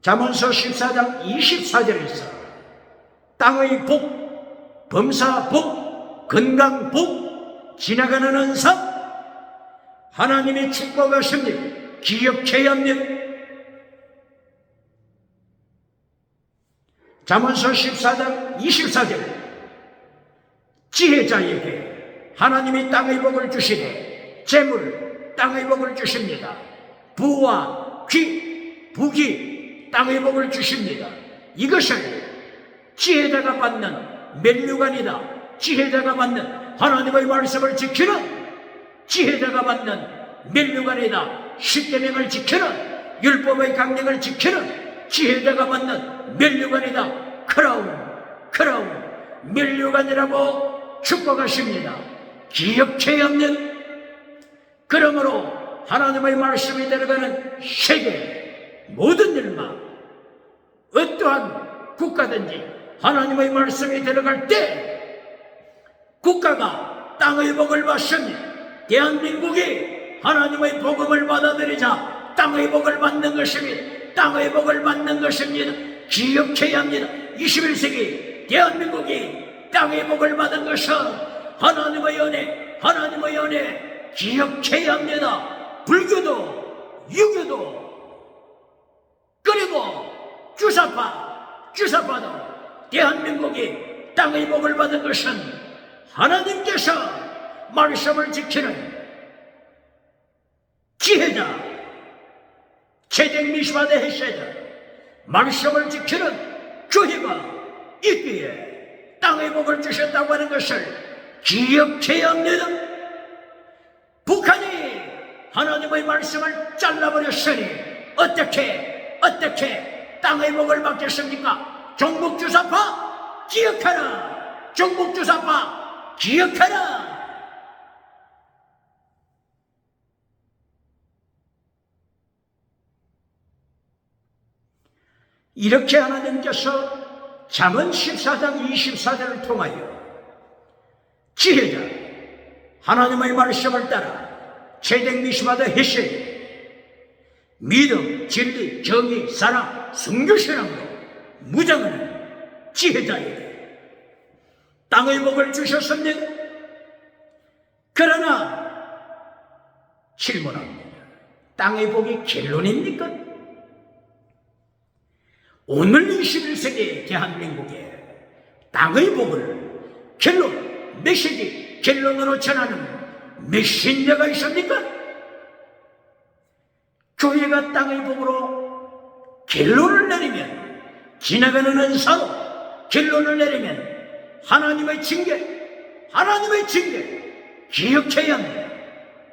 잠언서 14장 24절에서 땅의 복, 범사 복, 건강 복, 지나가는 은사 하나님이 축복하십니다. 기억해야 합니다. 잠언서 14장 24절 지혜자에게 하나님이 땅의 복을 주시되 재물 땅의 복을 주십니다. 부와 귀, 부귀 땅의 복을 주십니다. 이것을 지혜자가 받는 면류관이다. 지혜자가 받는 하나님의 말씀을 지키는 지혜자가 받는 면류관이다. 십계명을 지키는 율법의 강령을 지키는 지혜자가 받는 면류관이다. 크라운 면류관이라고 축복하십니다. 기억해야 합니다. 그러므로 하나님의 말씀이 들어가는 세계 모든 일만 어떠한 국가든지 하나님의 말씀이 들어갈 때 국가가 땅의 복을 받습니다. 대한민국이 하나님의 복음을 받아들이자 땅의 복을 받는 것입니다. 땅의 복을 받는 것입니다. 기억해야 합니다. 21세기 대한민국이 땅의 복을 받은 것은 하나님의 은혜 기억해야 합니다. 불교도 유교도 그리고 주사파도 대한민국이 땅의 복을 받은 것은 하나님께서 말씀을 지키는 지혜자 채택 미시바데 헤세자 말씀을 지키는 교회가 있기에 땅의 복을 주셨다고 하는 것을 기억해야 합니다. 북한이 하나님의 말씀을 잘라버렸으니 어떻게 땅의 복을 받겠습니까? 종북주사파 기억하라. 종북주사파 기억하라. 이렇게 하나님께서 잠언 14장 24절을 통하여 지혜자 하나님의 말씀을 따라 채택 미시바다 헤세 믿음, 진리, 정의, 사랑, 순교신앙으로 무장하는 지혜자에게 땅의 복을 주셨습니다. 그러나 질문합니다. 땅의 복이 결론입니까? 오늘 21세기 대한민국에 땅의 복을 결론, 메시지, 결론으로 전하는 메신저가 있습니까? 교회가 땅의 복으로 결론을 내리면 지나가는 은사로 결론을 내리면 하나님의 징계 기억해야 합니다.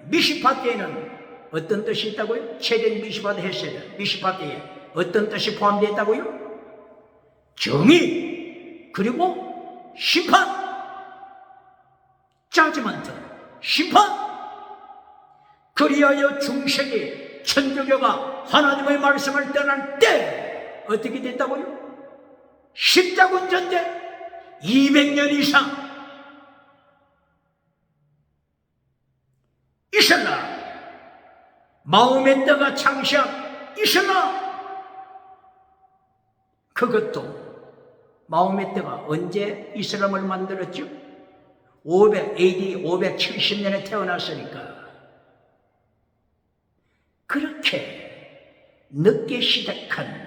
미시파트에는 어떤 뜻이 있다고요? 채택 미시바다 했어요. 미시파트에 어떤 뜻이 포함되어 있다고요? 정의 그리고 심판, 자지먼트, 심판. 그리하여 중세기 천주교가 하나님의 말씀을 떠날 때 어떻게 됐다고요? 십자군 전쟁 200년 이상 이슬람 마호메트가 창시한 이슬람 그것도 마호메트가 언제 이슬람을 만들었죠? AD 570년에 태어났으니까 그렇게 늦게 시작한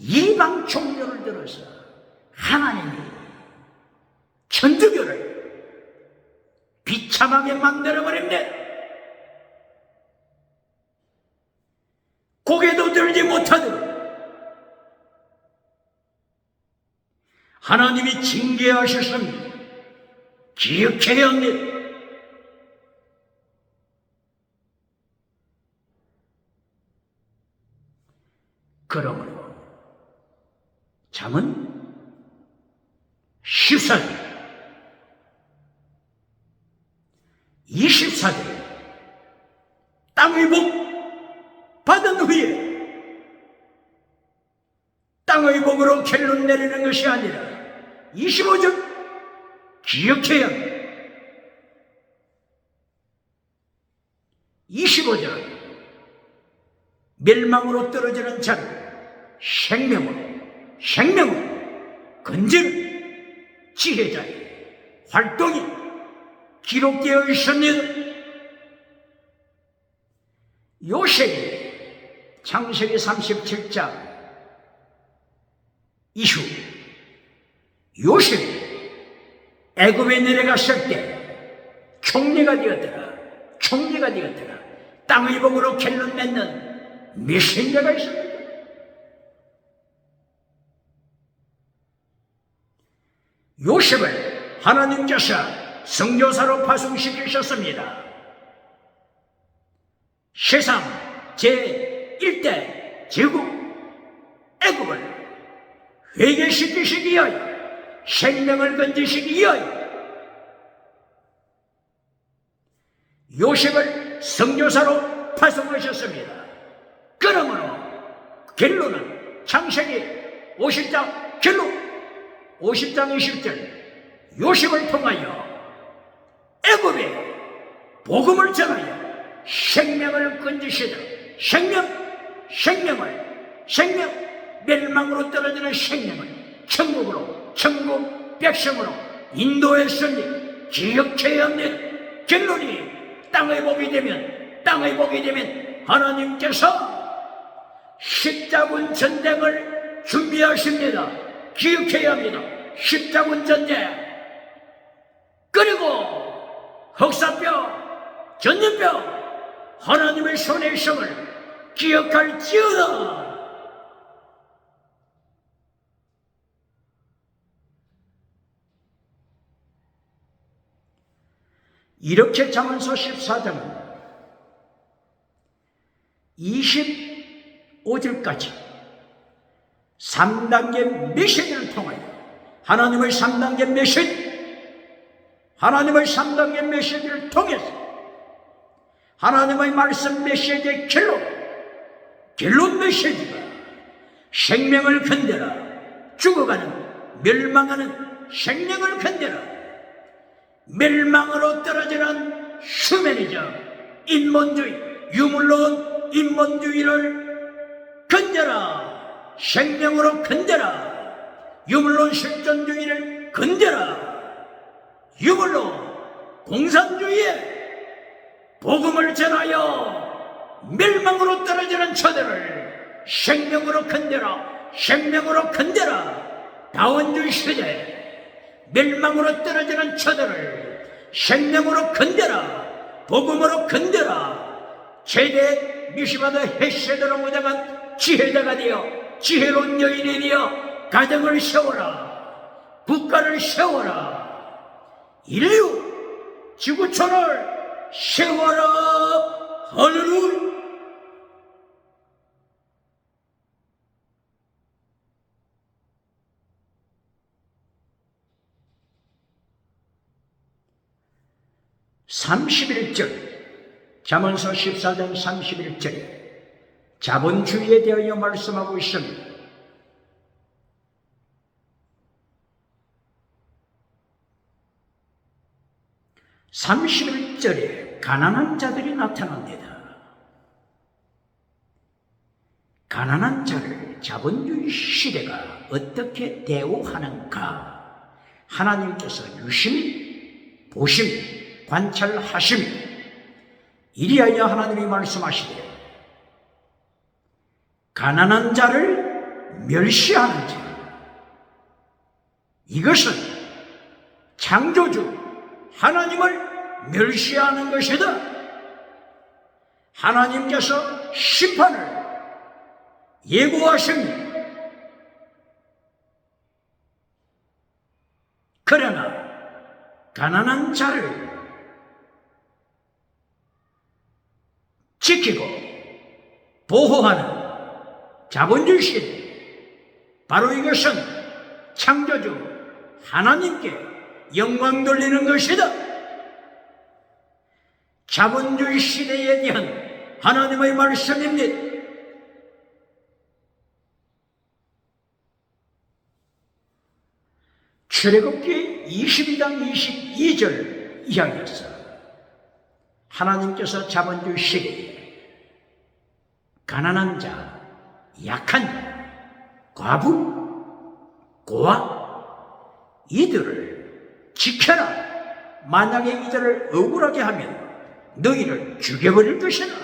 이방 종교를 들어서 하나님이 천주교를 비참하게 만들어버립니다. 고개도 들지 못하도록 하나님이 징계하셨습니다. 기억해야 합니다. 그러므로 잠언 14절 24절 땅의 복 받은 후에 땅의 복으로 결론 내리는 것이 아니라 25절 기억해야 합니다. 25절 멸망으로 떨어지는 자를 생명으로 건지는 지혜자의 활동이 기록되어 있습니다. 요셉이 창세기 37장 이후 요셉이 애굽에 내려갔을 때 총리가 되었더라. 땅의 복으로 결론 맺는 메신저가 있습니다. 요셉을 하나님께서 선교사로 파송시키셨습니다. 세상 제1대 제국 애굽을 회개시키시기 위하여, 생명을 건지시기 위하여 요셉을 선교사로 파송하셨습니다. 그러므로 결론은 창세기 50장 결론 50장 20절 요셉을 통하여 애굽에 복음을 전하여 생명을 건지시다. 생명 멸망으로 떨어지는 생명을 천국 백성으로 인도했으니 기억해야 합니다. 결론이 땅의 복이 되면 하나님께서 십자군 전쟁을 준비하십니다. 기억해야 합니다. 십자군 전쟁, 그리고 흑사뼈, 전염뼈, 하나님의 손의 성을 기억할지어다. 이렇게 잠언서 14장은 25절까지 3단계 메시지를 통하여 하나님의 3단계 메시지를 통해서 하나님의 말씀 메시지의 결론 메시지가 생명을 건드려 죽어가는 멸망하는 생명을 건드려 멸망으로 떨어지는 수면이죠. 유물론 인본주의를 건져라. 생명으로 건져라. 유물론 실존주의를 건져라. 유물론 공산주의에 복음을 전하여 멸망으로 떨어지는 저들을 생명으로 건져라. 다원주의 시대 멸망으로 떨어지는 저들을 생명으로 건져라. 복음으로 건져라. 최대 미시바드 헤세드로 무장한 지혜자가 되어 지혜로운 여인이 되어 가정을 세워라. 국가를 세워라. 인류 지구촌을 세워라. 할렐루야. 잠언서 14장 31절에 자본주의에 대하여 말씀하고 있습니다. (31절에) 가난한 자들이 나타납니다. 가난한 자를 자본주의 시대가 어떻게 대우하는가 하나님께서 유심히 보심 관찰하심. 이리하여 하나님이 말씀하시되 가난한 자를 멸시하는 자, 이것은 창조주 하나님을 멸시하는 것이다. 하나님께서 심판을 예고하십니다. 그러나 가난한 자를 지키고 보호하는 자본주의 시대, 바로 이것은 창조주 하나님께 영광 돌리는 것이다. 자본주의 시대에 대한 하나님의 말씀입니다. 출애굽기 22장 22절 이하에서 하나님께서 자본주의 시대에 가난한 자, 약한 자, 과부, 고아 이들을 지켜라. 만약에 이들을 억울하게 하면 너희를 죽여버릴 것이다.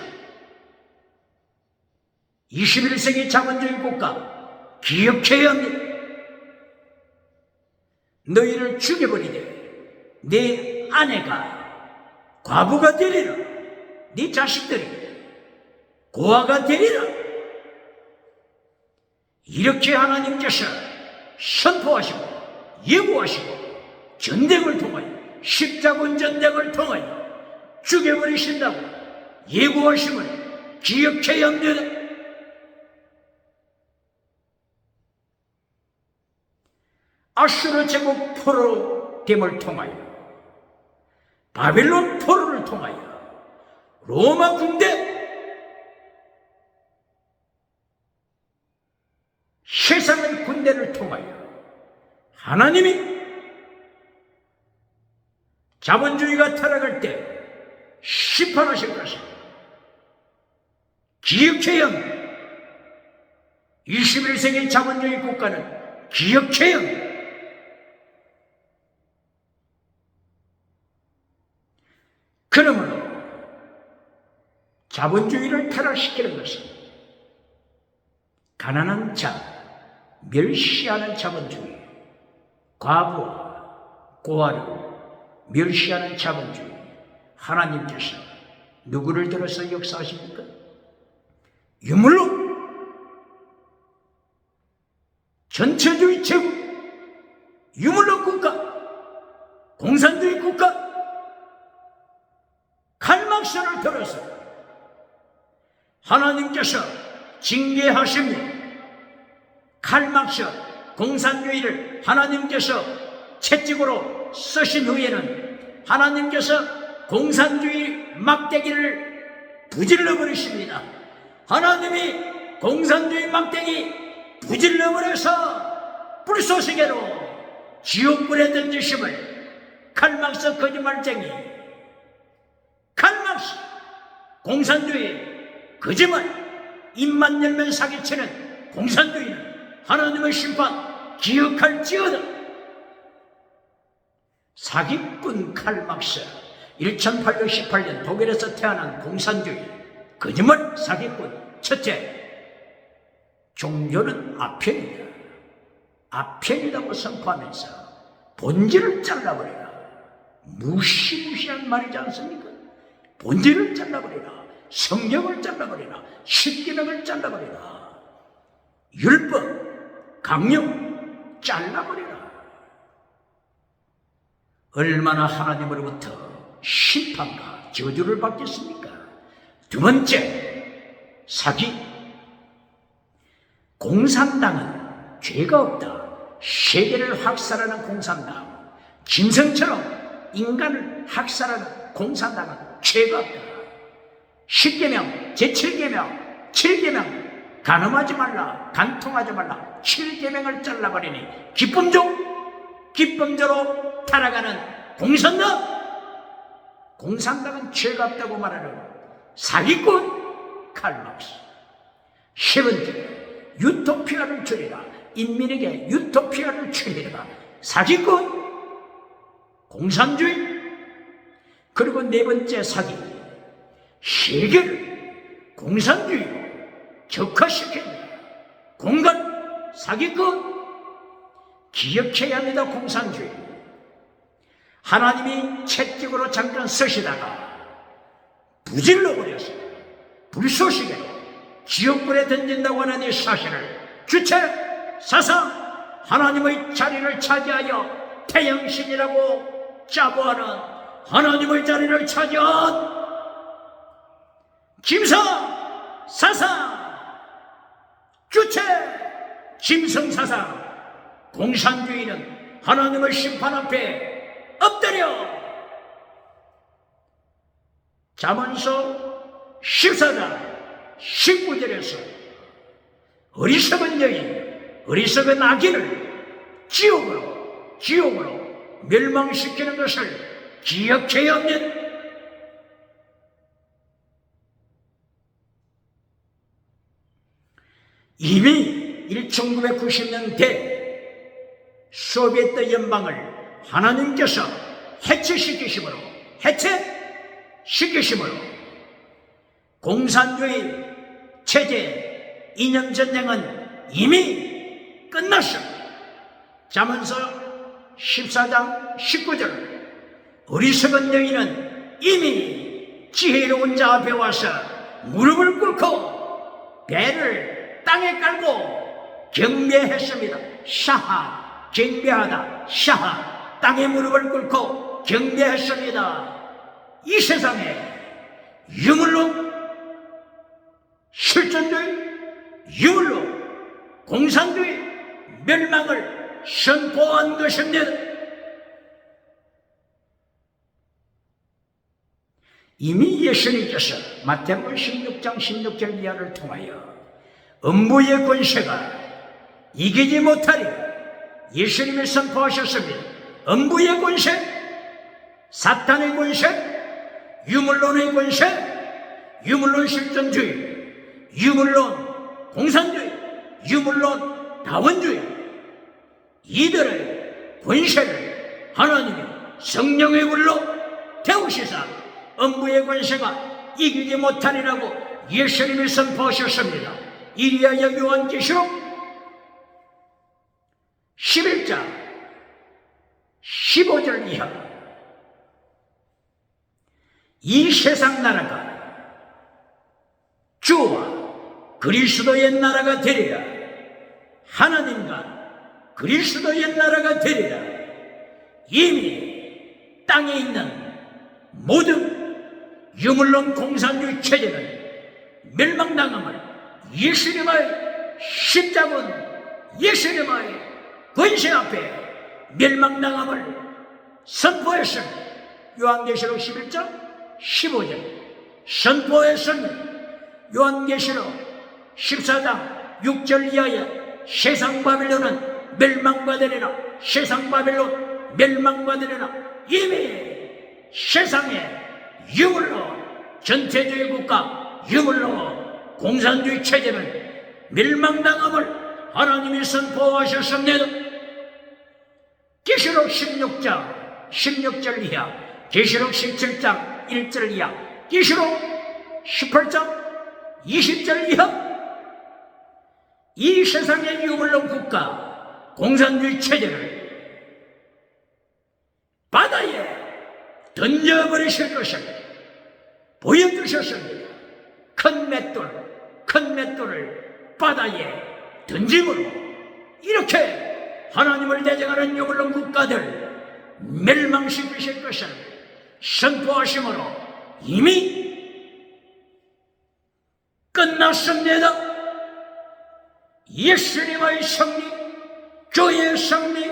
21세기 자본주의 국가 기억해야 합니다. 너희를 죽여버리되 네 아내가 과부가 되리라. 네 자식들이 고아가 되리라. 이렇게 하나님께서 선포하시고 예고하시고 전쟁을 통하여 십자군 전쟁을 통하여 죽여버리신다고 예고하심을 기억해야 합니다. 아수르 제국 포로됨을 통하여 바벨론 포로를 통하여 로마 군대 세상의 군대를 통하여 하나님이 자본주의가 타락할 때 심판하실 것입니다. 기억해야 합니다. 21세기 자본주의 국가는 기억해야 합니다. 그러므로 자본주의를 타락시키는 것은 가난한 자, 멸시하는 자본주의, 과부와 고아를 멸시하는 자본주의, 하나님께서 누구를 들어서 역사하십니까? 유물로 전체주의 제국, 유물로 국가, 공산주의 국가, 칼막스를 들어서 하나님께서 징계하십니다. 칼막스 공산주의를 하나님께서 채찍으로 쓰신 후에는 하나님께서 공산주의 막대기를 부질러 버리십니다. 하나님이 공산주의 막대기 부질러 버려서 불쏘시개로 지옥불에 던지심을 칼막스 거짓말쟁이, 칼막스 공산주의 거짓말, 입만 열면 사기치는 공산주의는 하나님의 심판 기억할지어다. 사기꾼 칼막스, 1818년 독일에서 태어난 공산주의 거짓말 사기꾼. 첫째, 종교는 아편이다. 아편이라고 선포하면서 본질을 잘라버리라. 무시무시한 말이지 않습니까? 본질을 잘라버리라. 성경을 잘라버리라. 십계명을 잘라버리라. 율법, 강령 잘라버리라. 얼마나 하나님으로부터 심판과 저주를 받겠습니까? 두 번째, 사기. 공산당은 죄가 없다. 세계를 학살하는 공산당, 짐승처럼 인간을 학살하는 공산당은 죄가 없다. 10계명, 제7계명, 7계명, 간음하지 말라, 간통하지 말라, 7계명을 잘라버리니 기쁨조로 타락하는 공산당은 죄가 없다고 말하는 사기꾼 칼막스. 세 번째, 유토피아를 주리라. 인민에게 유토피아를 주리라. 사기꾼 공산주의. 그리고 네 번째 사기, 세계를 공산주의로 적화시킵니다. 공간 사기꾼. 기억해야 합니다. 공산주의. 하나님이 채찍으로 잠깐 쓰시다가 부질러버려서 불쏘시개로 지옥불에 던진다고 하는 이 사실을 주체, 사상, 하나님의 자리를 차지하여 태양신이라고 자부하는 하나님의 자리를 차지한 짐승 사상, 주체, 짐승 사상, 공산주의는 하나님의 심판 앞에 엎드려. 잠언서 14장 19절에서 어리석은 여인, 어리석은 아기를 지옥으로 멸망시키는 것을 기억해야 합니다. 이미 1990년대 소비에트 연방을 하나님께서 해체시키심으로 공산주의 체제 이념 전쟁은 이미 끝났습니다. 잠언서 14장 19절 어리석은 여인은 이미 지혜로운 자 앞에 와서 무릎을 꿇고 배를 땅에 깔고 경배했습니다. 샤하, 경배하다. 샤하, 땅에 무릎을 꿇고 경배했습니다. 이 세상에 유물론, 실존주의, 유물론, 공산주의 멸망을 선포한 것입니다. 이미 예수님께서 마태복음 16장 16절 이하를 통하여 음부의 권세가 이기지 못하리라 예수님이 선포하셨습니다. 음부의 권세, 사탄의 권세, 유물론의 권세, 유물론 실존주의, 유물론 공산주의, 유물론 다원주의, 이들의 권세를 하나님이 성령의 불로 태우시사 음부의 권세가 이기지 못하리라고 예수님이 선포하셨습니다. 이리하여 요한계시록 11장 15절 이하 이 세상 나라가 주와 그리스도의 나라가 되리라. 하나님과 그리스도의 나라가 되리라. 이미 땅에 있는 모든 유물론 공산주의 체제는 멸망당함을 예수님의 십자군 예수님의 권세 앞에 멸망당함을 선포했습니다. 요한계시록 11장 15절 선포했습니다. 요한계시록 14장 6절 이하에 세상 바빌론은 멸망받으리라. 세상 바빌론 멸망받으리라. 이미 세상에 유물로 전체주의 국가, 유물로 공산주의 체제는 멸망당함을 하나님이 선포하셨습니다. 계시록 16장 16절 이하, 계시록 17장 1절 이하, 계시록 18장 20절 이하 이 세상의 유물론 국가, 공산주의 체제를 바다에 던져버리실 것을 보여주셨습니다. 큰 맷돌을 바다에 던짐으로 이렇게 하나님을 대적하는 유물론 국가들 멸망시키실 것을 선포하심으로 이미 끝났습니다. 예수님의 승리, 교회의 승리,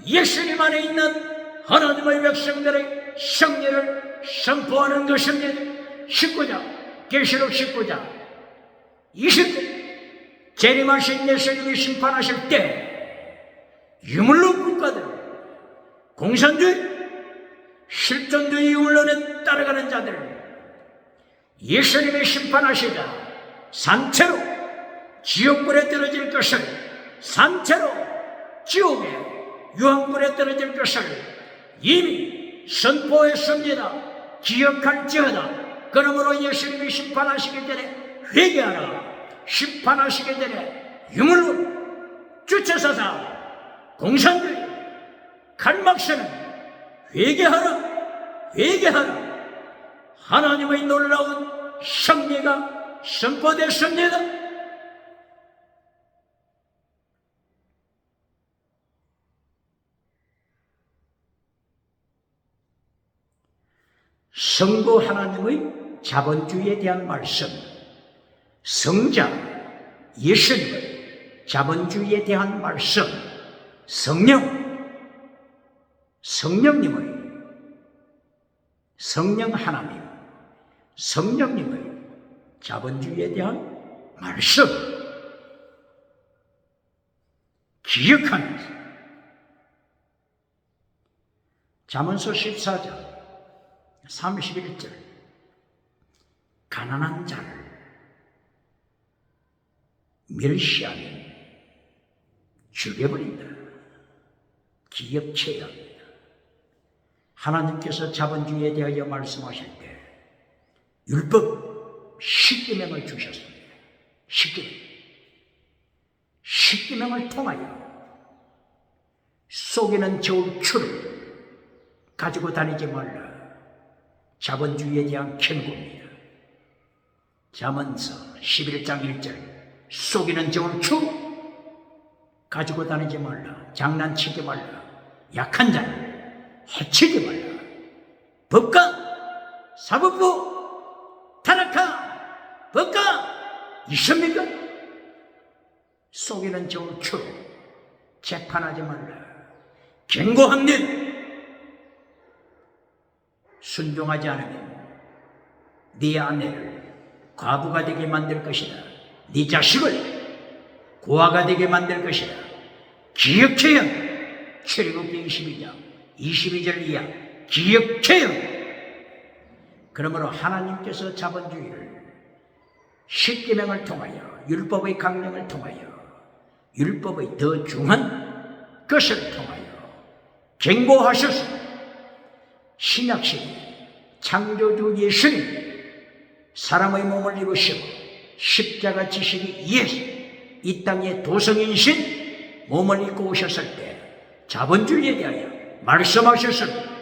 예수님 안에 있는 하나님의 백성들의 승리를 선포하는 것입니다. 19장, 계시록 19장 20절 재림하신 예수님이 심판하실 때 유물론 국가들, 공산주의, 실존주의 유물론에 따라가는 자들 예수님이 심판하시자 산채로 지옥불에 떨어질 것을, 산채로 지옥에 유황불에 떨어질 것을 이미 선포했습니다. 기억할지어다. 그러므로 예수님이 심판하시기 전에 회개하라. 심판하시기 전에 유물론, 주체사상, 공산주의, 갈막스는 회개하라. 회개하라. 하나님의 놀라운 승리가 선포됐습니다. 성부 하나님의 자본주의에 대한 말씀, 성자 예수님의 자본주의에 대한 말씀, 성령님의 성령 하나님, 성령님의 자본주의에 대한 말씀 기억하면서 잠언서 14장 31절 가난한 자를 멸시하면 죽여버린다. 기억해야 합니다. 하나님께서 자본주의에 대하여 말씀하실 때 율법 10계명을 주셨습니다. 10계명. 십계명을 통하여 속에는 저울추를 가지고 다니지 말라. 자본주의에 대한 경고입니다. 잠언서 11장 1절 속에는 저울추 가지고 다니지 말라. 장난치지 말라. 약한 자를 해치지 말라. 법관, 사법부, 타락하, 법관 있습니까? 속에는 저울추 재판하지 말라. 경고합니다. 순종하지 않으면 네 아내를 과부가 되게 만들 것이다. 네 자식을 고아가 되게 만들 것이다. 기억해요. 출애굽기 22장 22절 이하 기억해요. 그러므로 하나님께서 자본주의를 십계명을 통하여 율법의 강령을 통하여 율법의 더 중한 것을 통하여 경고하셔서 신약시대 창조주 예수님 사람의 몸을 입으시고 십자가 지시기 위해서 이 땅에 도성인신 몸을 입고 오셨을 때 자본주의에 대하여 말씀하셨습니다.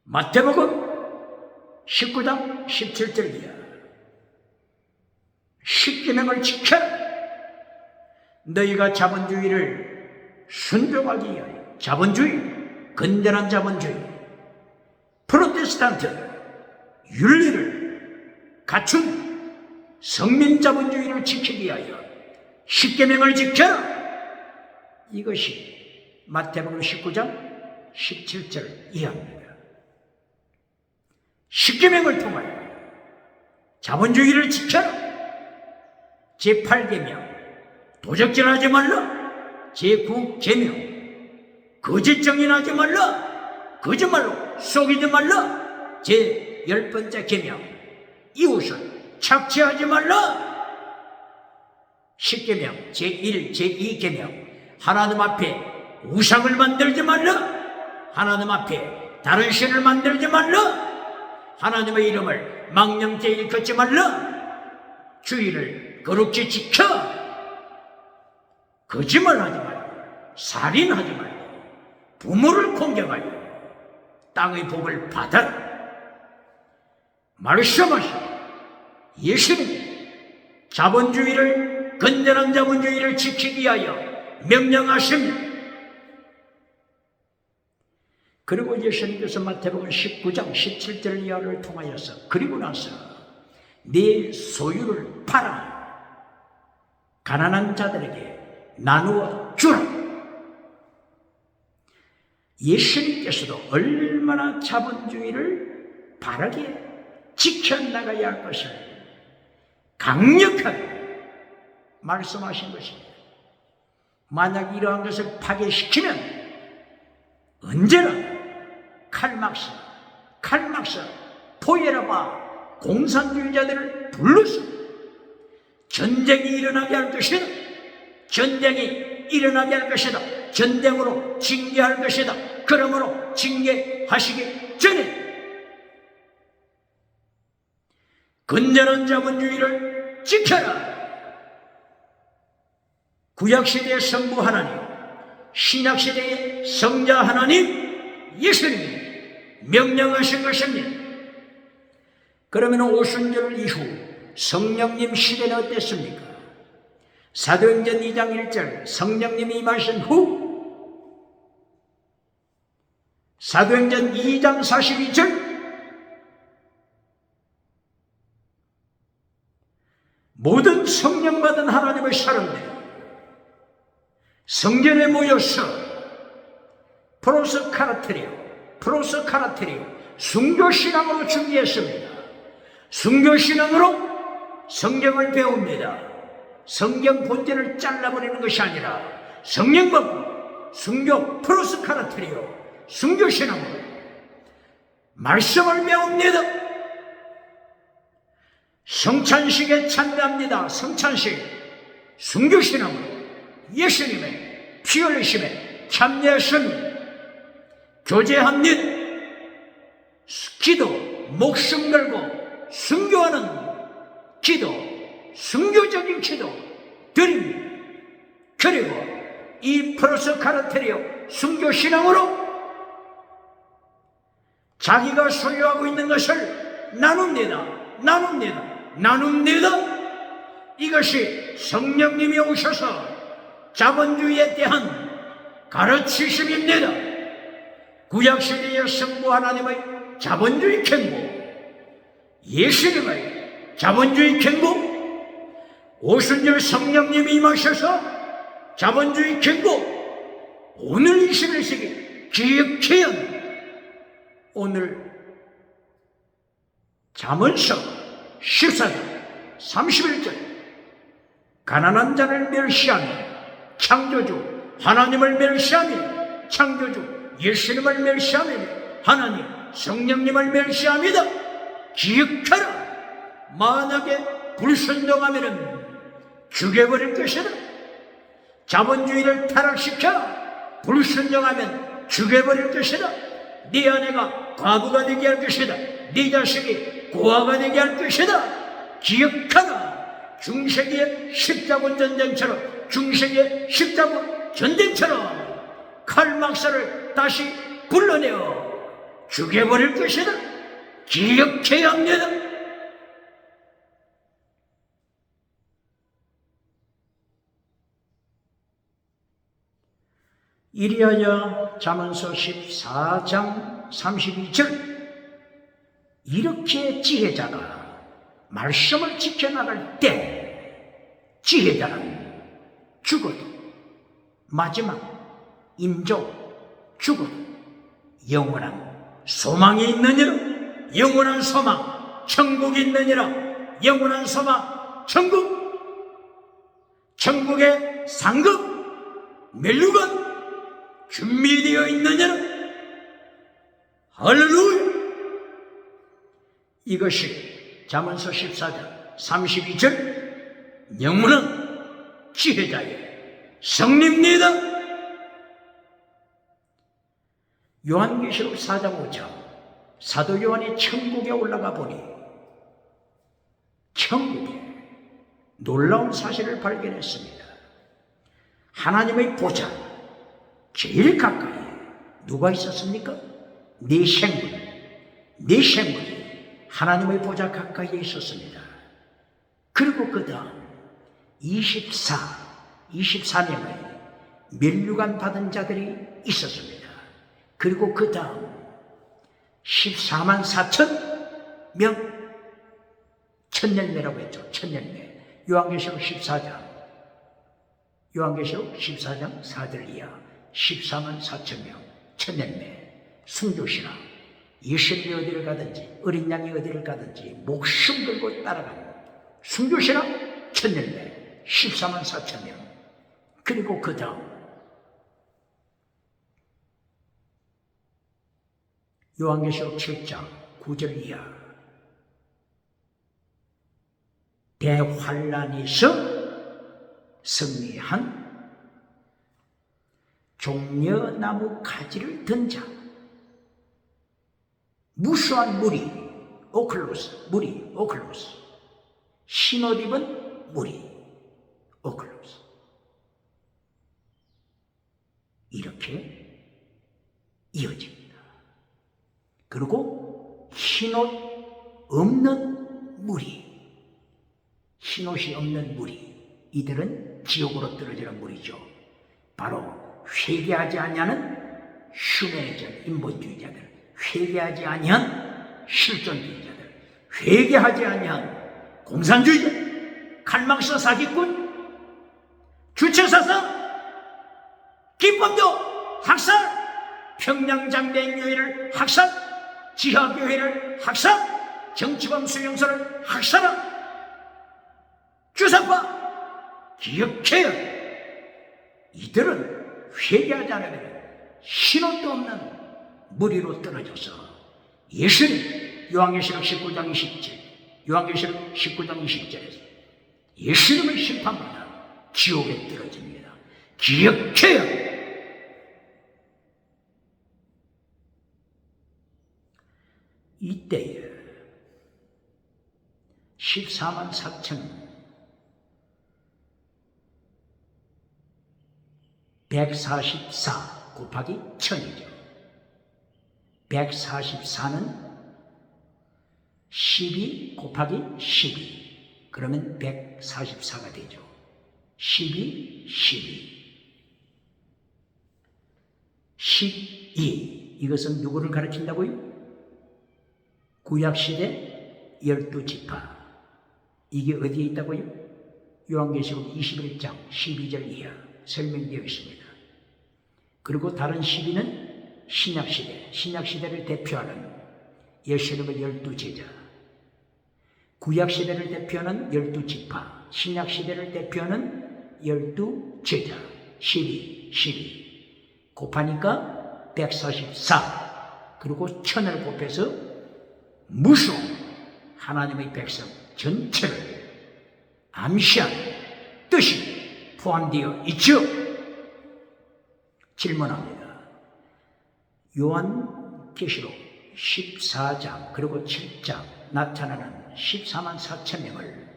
마태복음 19장 17절 이하 십계명을 지켜라. 너희가 자본주의를 순종하기 위하여 자본주의, 건전한 자본주의, 프로테스탄트, 윤리를 갖춘 성민 자본주의를 지키기 위하여 십계명을 지켜라. 이것이 마태복음 19장 17절 이하입니다. 십계명을 통하여 자본주의를 지켜라. 제8계명 도적질하지 말라. 제9계명 거짓 증인하지 말라. 거짓말로 속이지 말라. 제10번째 계명 이웃을 착취하지 말라. 십계명 제1, 제2계명 하나님 앞에 우상을 만들지 말라. 하나님 앞에 다른 신을 만들지 말라. 하나님의 이름을 망령되이 일컫지 말라. 주의를 거룩히 지켜. 거짓말하지 말고 살인하지 말고 부모를 공경하여 땅의 복을 받아라. 말씀하시오. 예수님 자본주의를 건전한 자본주의를 지키기 위하여 명령하십니다. 그리고 예수님께서 마태복음 19장 17절 이하를 통하여서 그리고 나서 네 소유를 팔아 가난한 자들에게 나누어 주라. 예수님께서도 얼마나 자본주의를 바르게 지켜나가야 할 것을 강력하게 말씀하신 것입니다. 만약 이러한 것을 파괴시키면 언제나 칼막스, 포에라바 공산주의자들을 불러서 전쟁이 일어나게 할 것이다. 전쟁이 일어나게 할 것이다. 전쟁으로 징계할 것이다. 그러므로 징계하시기 전에 건전한 자본주의를 지켜라. 구약시대의 성부 하나님, 신약시대의 성자 하나님 예수님이 명령하신 것입니다. 그러면 오순절 이후 성령님 시대는 어땠습니까? 사도행전 2장 1절 성령님이 임하신 후 사도행전 2장 42절 모든 성령 받은 하나님의 사람들이 성전에 모여서 프로스카라테리오 순교신앙으로 준비했습니다. 순교신앙으로 성경을 배웁니다. 성경 본질을 잘라버리는 것이 아니라 성령 받고 순교 프로스카라테리오 순교신앙으로 말씀을 배웁니다. 성찬식에 참여합니다. 성찬식 순교신앙으로 예수님의 피 흘리심에 참여했습니다. 교제합니다. 기도, 목숨 걸고 순교하는 기도, 순교적인 기도 드립니다. 그리고 이 플러스 카르텔이요 순교신앙으로 자기가 소유하고 있는 것을 나눕니다. 이것이 성령님이 오셔서 자본주의에 대한 가르치심입니다. 구약시대의 성부 하나님의 자본주의 경고, 예수님의 자본주의 경고, 오순절 성령님이 임하셔서 자본주의 경고, 오늘 21세기 기획해연, 오늘 잠언서 14장 31절 가난한 자를 멸시하며 창조주 하나님을 멸시하며 창조주 예수님을 멸시하며 하나님 성령님을 멸시합니다. 기억하라. 만약에 불순종하면 죽여버릴 것이다. 자본주의를 타락시켜 불순종하면 죽여버릴 것이다. 네 아내가 과부가 되게 할 것이다. 네 자식이 고아가 되게 할 것이다. 기억하라. 중세기의 십자군 전쟁처럼 칼 막사를 다시 불러내어 죽여버릴 것이다. 기억해야 합니다. 이리하여 잠언서 14장 32절 이렇게 지혜자가 말씀을 지켜나갈 때 지혜자는 죽어도 마지막 임종 죽어도 영원한 소망이 있느니라. 영원한 소망 천국이 있느니라. 영원한 소망 천국의 상급 멸류관 준비되어 있느니라. 할렐루야. 이것이 잠언서 14장 32절 영원한 지혜자의 성립니다. 요한계시록 4장 5장 사도 요한이 천국에 올라가 보니 천국에 놀라운 사실을 발견했습니다. 하나님의 보좌 제일 가까이 누가 있었습니까? 네 생물이 하나님의 보좌 가까이에 있었습니다. 그리고 그 다음 24명의 멸류관 받은 자들이 있었습니다. 그리고 그 다음 14만 4천 명 천열매라고 했죠. 천열매. 요한계시록 14장 4절 이하 14만 4천 명 천열매 순교신앙. 예수님이 어디를 가든지 어린 양이 어디를 가든지 목숨 걸고 따라가는 순교신앙 천열매 14만 4천 명. 그리고 그 다음 요한계시록 7장 9절 이하 대환란에서 승리한 종려나무 가지를 든 자, 무수한 무리 오클로스, 신옷 입은 무리 오클로스. 이렇게 이어집니다. 그리고 흰옷 없는 무리, 흰옷이 없는 무리, 이들은 지옥으로 떨어지는 무리죠. 바로 회개하지 아니하는 휴메니즘 인본주의자들, 회개하지 아니한 실존주의자들, 회개하지 아니한 공산주의자, 칼막스 사기꾼, 주체사상, 기범도 학살, 평양장대교회를 학살, 지하교회를 학살, 정치범 수용소를 학살한 주사파 기억해요. 이들은 회개하지 않으면 신호도 없는 무리로 떨어져서 예수님 요한계시록 19장 20절에서 예수님을 심판받아 지옥에 떨어집니다. 기억해요. 이때에 14만 4천 144 곱하기 1000이죠. 144는 12 곱하기 12. 그러면 144가 되죠. 12, 12. 이것은 누구를 가르친다고요? 구약시대 12지파. 이게 어디에 있다고요? 요한계시록 21장 12절 이하 설명되어 있습니다. 그리고 다른 12는 신약시대, 신약시대를 대표하는 예수님의 12제자, 구약시대를 대표하는 12지파, 신약시대를 대표하는 12제자, 12 곱하니까 144, 그리고 1000을 곱해서 무수 하나님의 백성 전체를 암시하는 뜻이 포함되어 있죠. 질문합니다. 요한계시록 14장 그리고 7장 나타나는 14만 4천 명을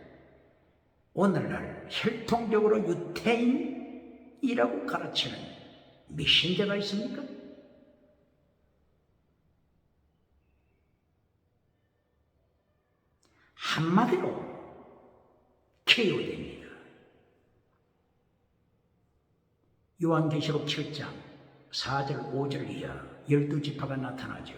오늘날 혈통적으로 유태인이라고 가르치는 미신자가 있습니까? 한마디로 KO됩니다. 요한계시록 7장 4절 5절 이하 12지파가 나타나죠.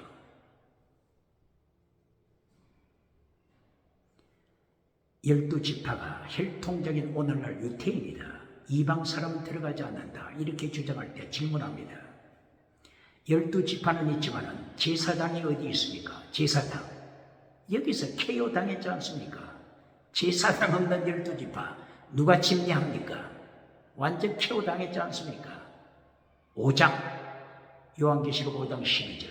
열두 지파가 혈통적인 오늘날 유태인이다. 이방 사람은 들어가지 않는다. 이렇게 주장할 때 질문합니다. 12지파는 있지만 제사장이 어디 있습니까? 제사장. 여기서 KO 당했지 않습니까? 제사장 없는 12지파 누가 침례합니까? 완전 KO 당했지 않습니까? 5장 요한계시록 5장 12절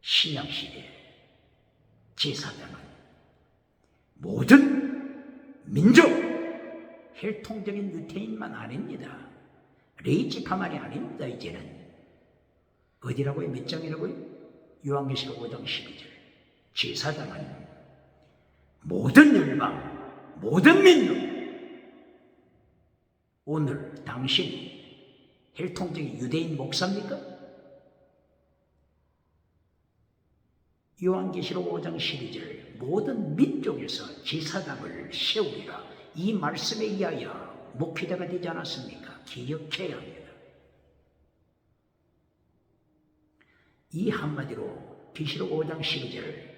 신약시대 제사장은 모든 민족 혈통적인 유태인만 아닙니다. 레위지파만이 아닙니다. 이제는 어디라고요? 몇 장이라고요? 요한계시록 5장 12절 제사장은 모든 열방 모든 민족. 오늘 당신이 혈통적인 유대인 목사입니까? 요한계시록 5장 12절 모든 민족에서 제사장을 세우리라. 이 말씀에 의하여 목회자가 되지 않았습니까? 기억해야 합니다. 이 한마디로 계시록 5장 12절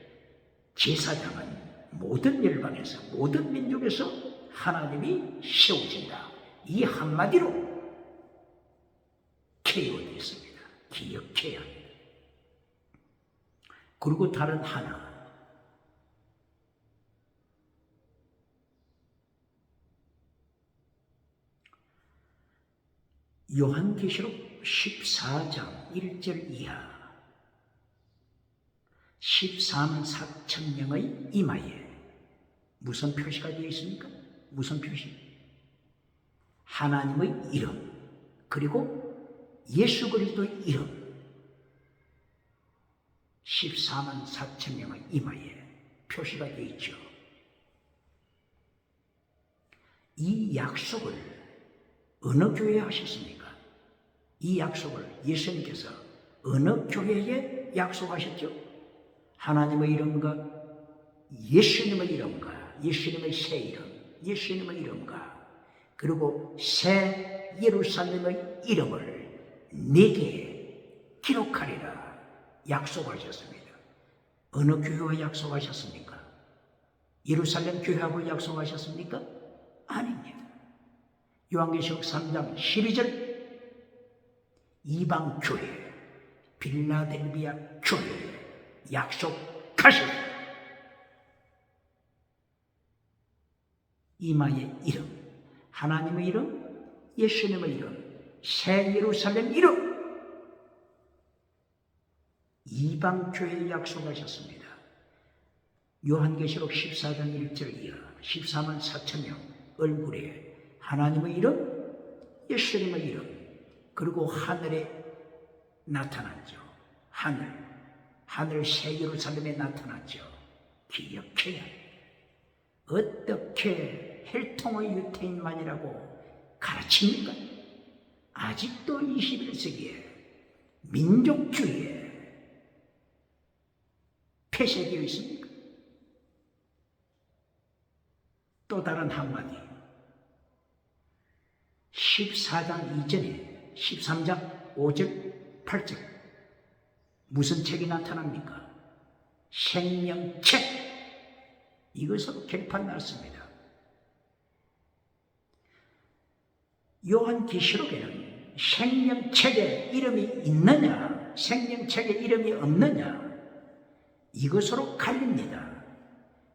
제사장은 모든 열방에서 모든 민족에서 하나님이 세우신다. 이 한마디로 KO되었습니다. 기억해야 합니다. 그리고 다른 하나 요한계시록 14장 1절 이하 14만 4천 명의 이마에 무슨 표시가 되어 있습니까? 무슨 표시? 하나님의 이름 그리고 예수 그리스도의 이름 14만 4천 명의 이마에 표시가 되어 있죠. 이 약속을 어느 교회에 하셨습니까? 이 약속을 예수님께서 어느 교회에 약속하셨죠? 하나님의 이름과 예수님의 이름과 예수님의 새 이름, 예수님의 이름과 그리고 새 예루살렘의 이름을 내게 기록하리라 약속하셨습니다. 어느 교회와 약속하셨습니까? 예루살렘 교회하고 약속하셨습니까? 아닙니다. 요한계시록 3장 12절 이방 교회, 빌라델비아 교회에 약속하셨습니다. 이마의 이름, 하나님의 이름, 예수님의 이름, 새 예루살렘 이름 이방 교회에 약속하셨습니다. 요한계시록 14장 1절 이하 14만 4천 명 얼굴에 하나님의 이름, 예수님의 이름 그리고 하늘에 나타났죠. 하늘 새 예루살렘에 나타났죠. 기억해야 합니다. 어떻게 혈통의 유태인만이라고 가르칩니까? 아직도 21세기에 민족주의에 폐쇄되어 있습니까? 또 다른 한마디, 14장 이전에 13장 5절 8절 무슨 책이 나타납니까? 생명책, 이것으로 결판 났습니다. 요한계시록에는 생명책에 이름이 있느냐, 생명책에 이름이 없느냐, 이것으로 갈립니다.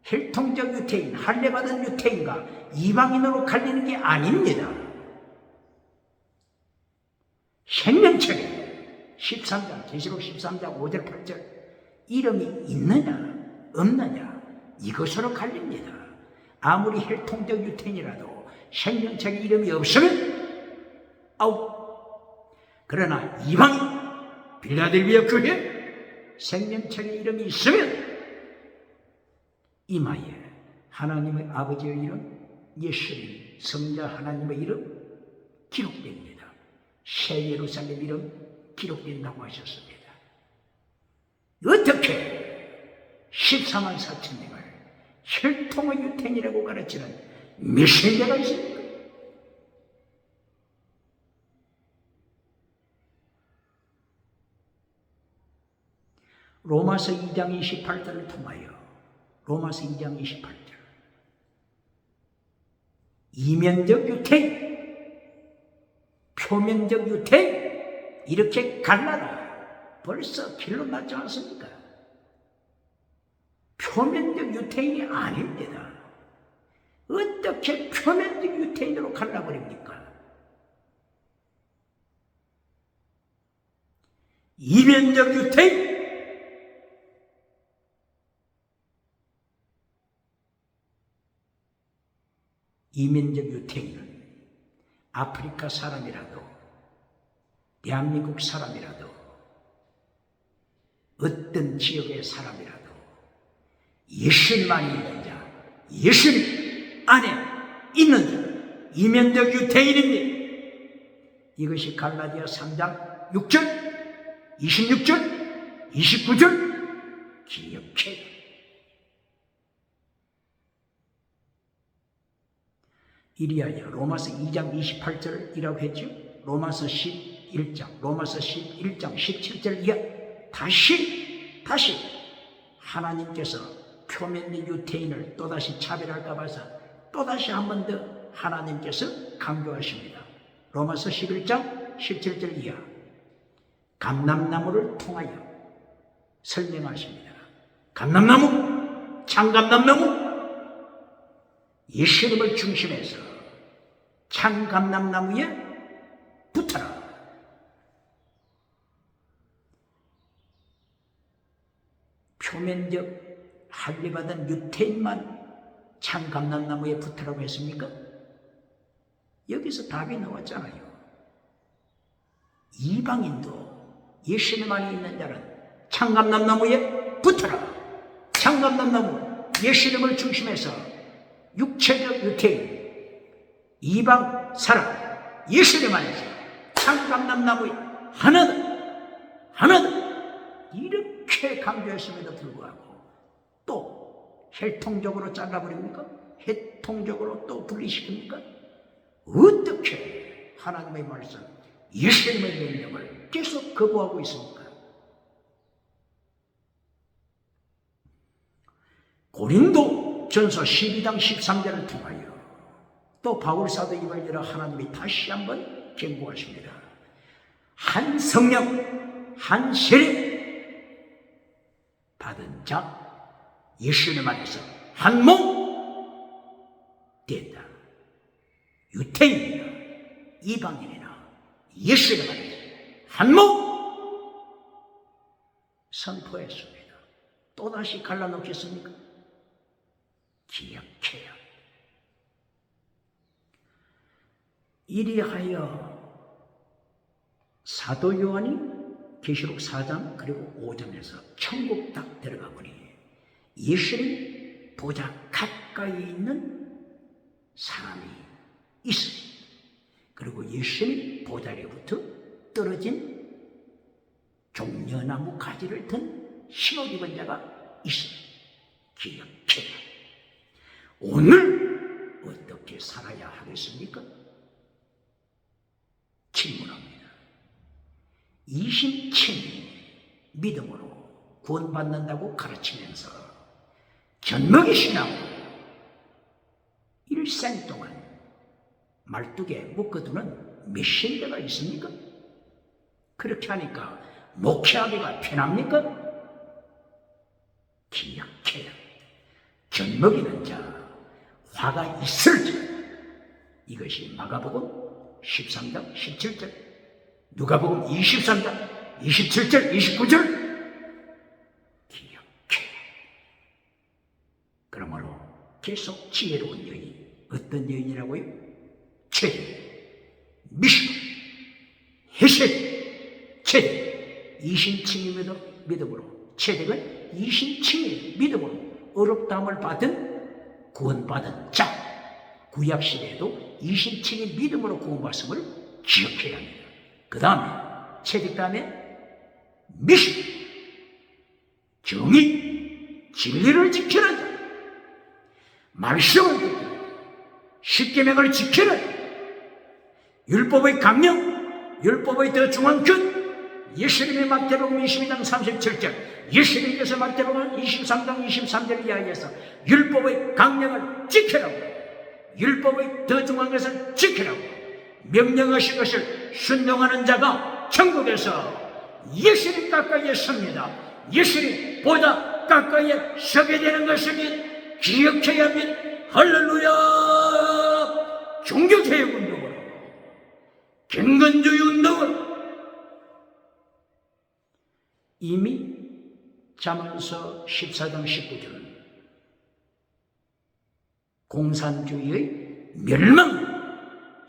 혈통적 유태인, 할례받은 유태인과 이방인으로 갈리는 게 아닙니다. 생명책에 13장, 계시록 13장 5절 8절 이름이 있느냐 없느냐, 이것으로 갈립니다. 아무리 혈통적 유태인이라도 생명책에 이름이 없으면 아웃. 그러나 이방인, 빌라델비아 교회 생명책에 이름이 있으면 이마에 하나님의 아버지의 이름, 예수님, 성자 하나님의 이름 기록됩니다. 새 예루살렘 이름 기록된다고 하셨습니다. 어떻게 14만 4천명을 혈통의 유태인이라고 가르치는 메신저가 있습니까? 로마서 2장 28절을 통하여, 로마서 2장 28절, 이면적 유태인, 표면적 유태인, 이렇게 갈라라. 벌써 결론 났지 않습니까? 표면적 유태인이 아닙니다. 어떻게 표면적 유태인으로 갈라버립니까? 이면적 유태인, 이면적 유태인은 아프리카 사람이라도 대한민국 사람이라도 어떤 지역의 사람이라도 예수님만 있는 자, 예수님 안에 있는 자, 이면적 유태인입니다. 이것이 갈라디아 3장 6절, 26절, 29절 기억해요. 이리하여 로마서 2장 28절이라고 했죠. 로마서 11장, 로마서 11장 17절 이하 다시 하나님께서 표면의 유태인을 또다시 차별할까 봐서 또다시 한 번 더 하나님께서 강조하십니다. 로마서 11장 17절 이하 감람나무를 통하여 설명하십니다. 감람나무, 참감람나무, 예수님을 중심해서 참감람나무에 붙어라. 표면적 할례받은 유태인만 참감람나무에 붙으라고 했습니까? 여기서 답이 나왔잖아요. 이방인도 예수님 안에 있는 자는 참감람나무에 붙어라. 참감람나무, 예수님을 중심해서 육체적 유태인, 이방 사람, 예수님 안에서 참감람나무에 하나다 이렇게 강조했음에도 불구하고 또 혈통적으로 잘라버립니까? 혈통적으로 또 분리시킵니까? 어떻게 하나님의 말씀, 예수님의 명령을 계속 거부하고 있습니까? 고린도 전서 12장 13절을 통하여 또 바울사도 입을 열어 하나님이 다시 한번 경고하십니다. 한 성령, 한 세례 받은 자, 예수님 안에서 한 몸 된다. 유태인이나 이방인이나 예수님 안에서 한 몸 선포했습니다. 또다시 갈라놓겠습니까? 기억해요. 이리하여 사도 요한이 계시록 4장 그리고 5장에서 천국 딱 들어가 보니 예수님 보좌 가까이 있는 사람이 있습니다. 그리고 예수님이 보다리부터 떨어진 종려나무 가지를 든 흰옷 입은 자가 있습니다. 기억해라. 오늘 어떻게 살아야 하겠습니까? 질문합니다. 이심칭이 믿음으로 구원받는다고 가르치면서 견먹이 신앙으로 일생 동안 말뚝에 묶어두는 메신저가 있습니까? 그렇게 하니까 목회하기가 편합니까? 기억해야 견먹이는 자 화가 있을지. 이것이 마가복음 13장 17절, 누가복음 23장 27절 29절 기억해. 그러므로 계속 지혜로운 여인, 어떤 여인이라고요? 체대, 미시고, 헤세드, 체대, 이신칭의 믿음으로, 체대는 이신칭의 믿음으로 어렵다함을 받은 구원받은 자, 구약시대에도 이신칭의 믿음으로 구원받음을 기억해야 합니다. 그 다음에 체득 다음에 미시고, 정의, 진리를 지키는 자, 말씀을 지키는 자, 십계명을 지키는 자, 율법의 강령, 율법의 더 중한 근, 예수님의 마태복음 22장 37절, 예수님께서 마태복음 23장 23절 이하에서 율법의 강령을 지키라고, 율법의 더 중한 것을 지키라고 명령하신 것을 순종하는 자가 천국에서 예수님 가까이에 섭니다. 예수님 보다 가까이에 서게 되는 것을 기억해야 합니다. 할렐루야! 종교개혁 운동으로, 경건주의 운동으로 이미 잠언서 14장 19절 공산주의의 멸망을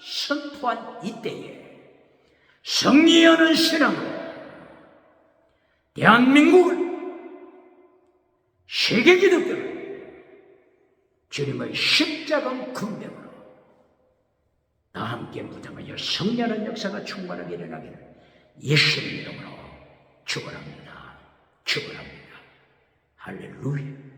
선포한 이때에 승리하는 신앙으로 대한민국을, 세계 기독교를 주님의 십자가 군병으로 다 함께 무장하여 승리하는 역사가 충만하게 일어나기를 예수님 이름으로 축원합니다. 축원합니다. 할렐루야.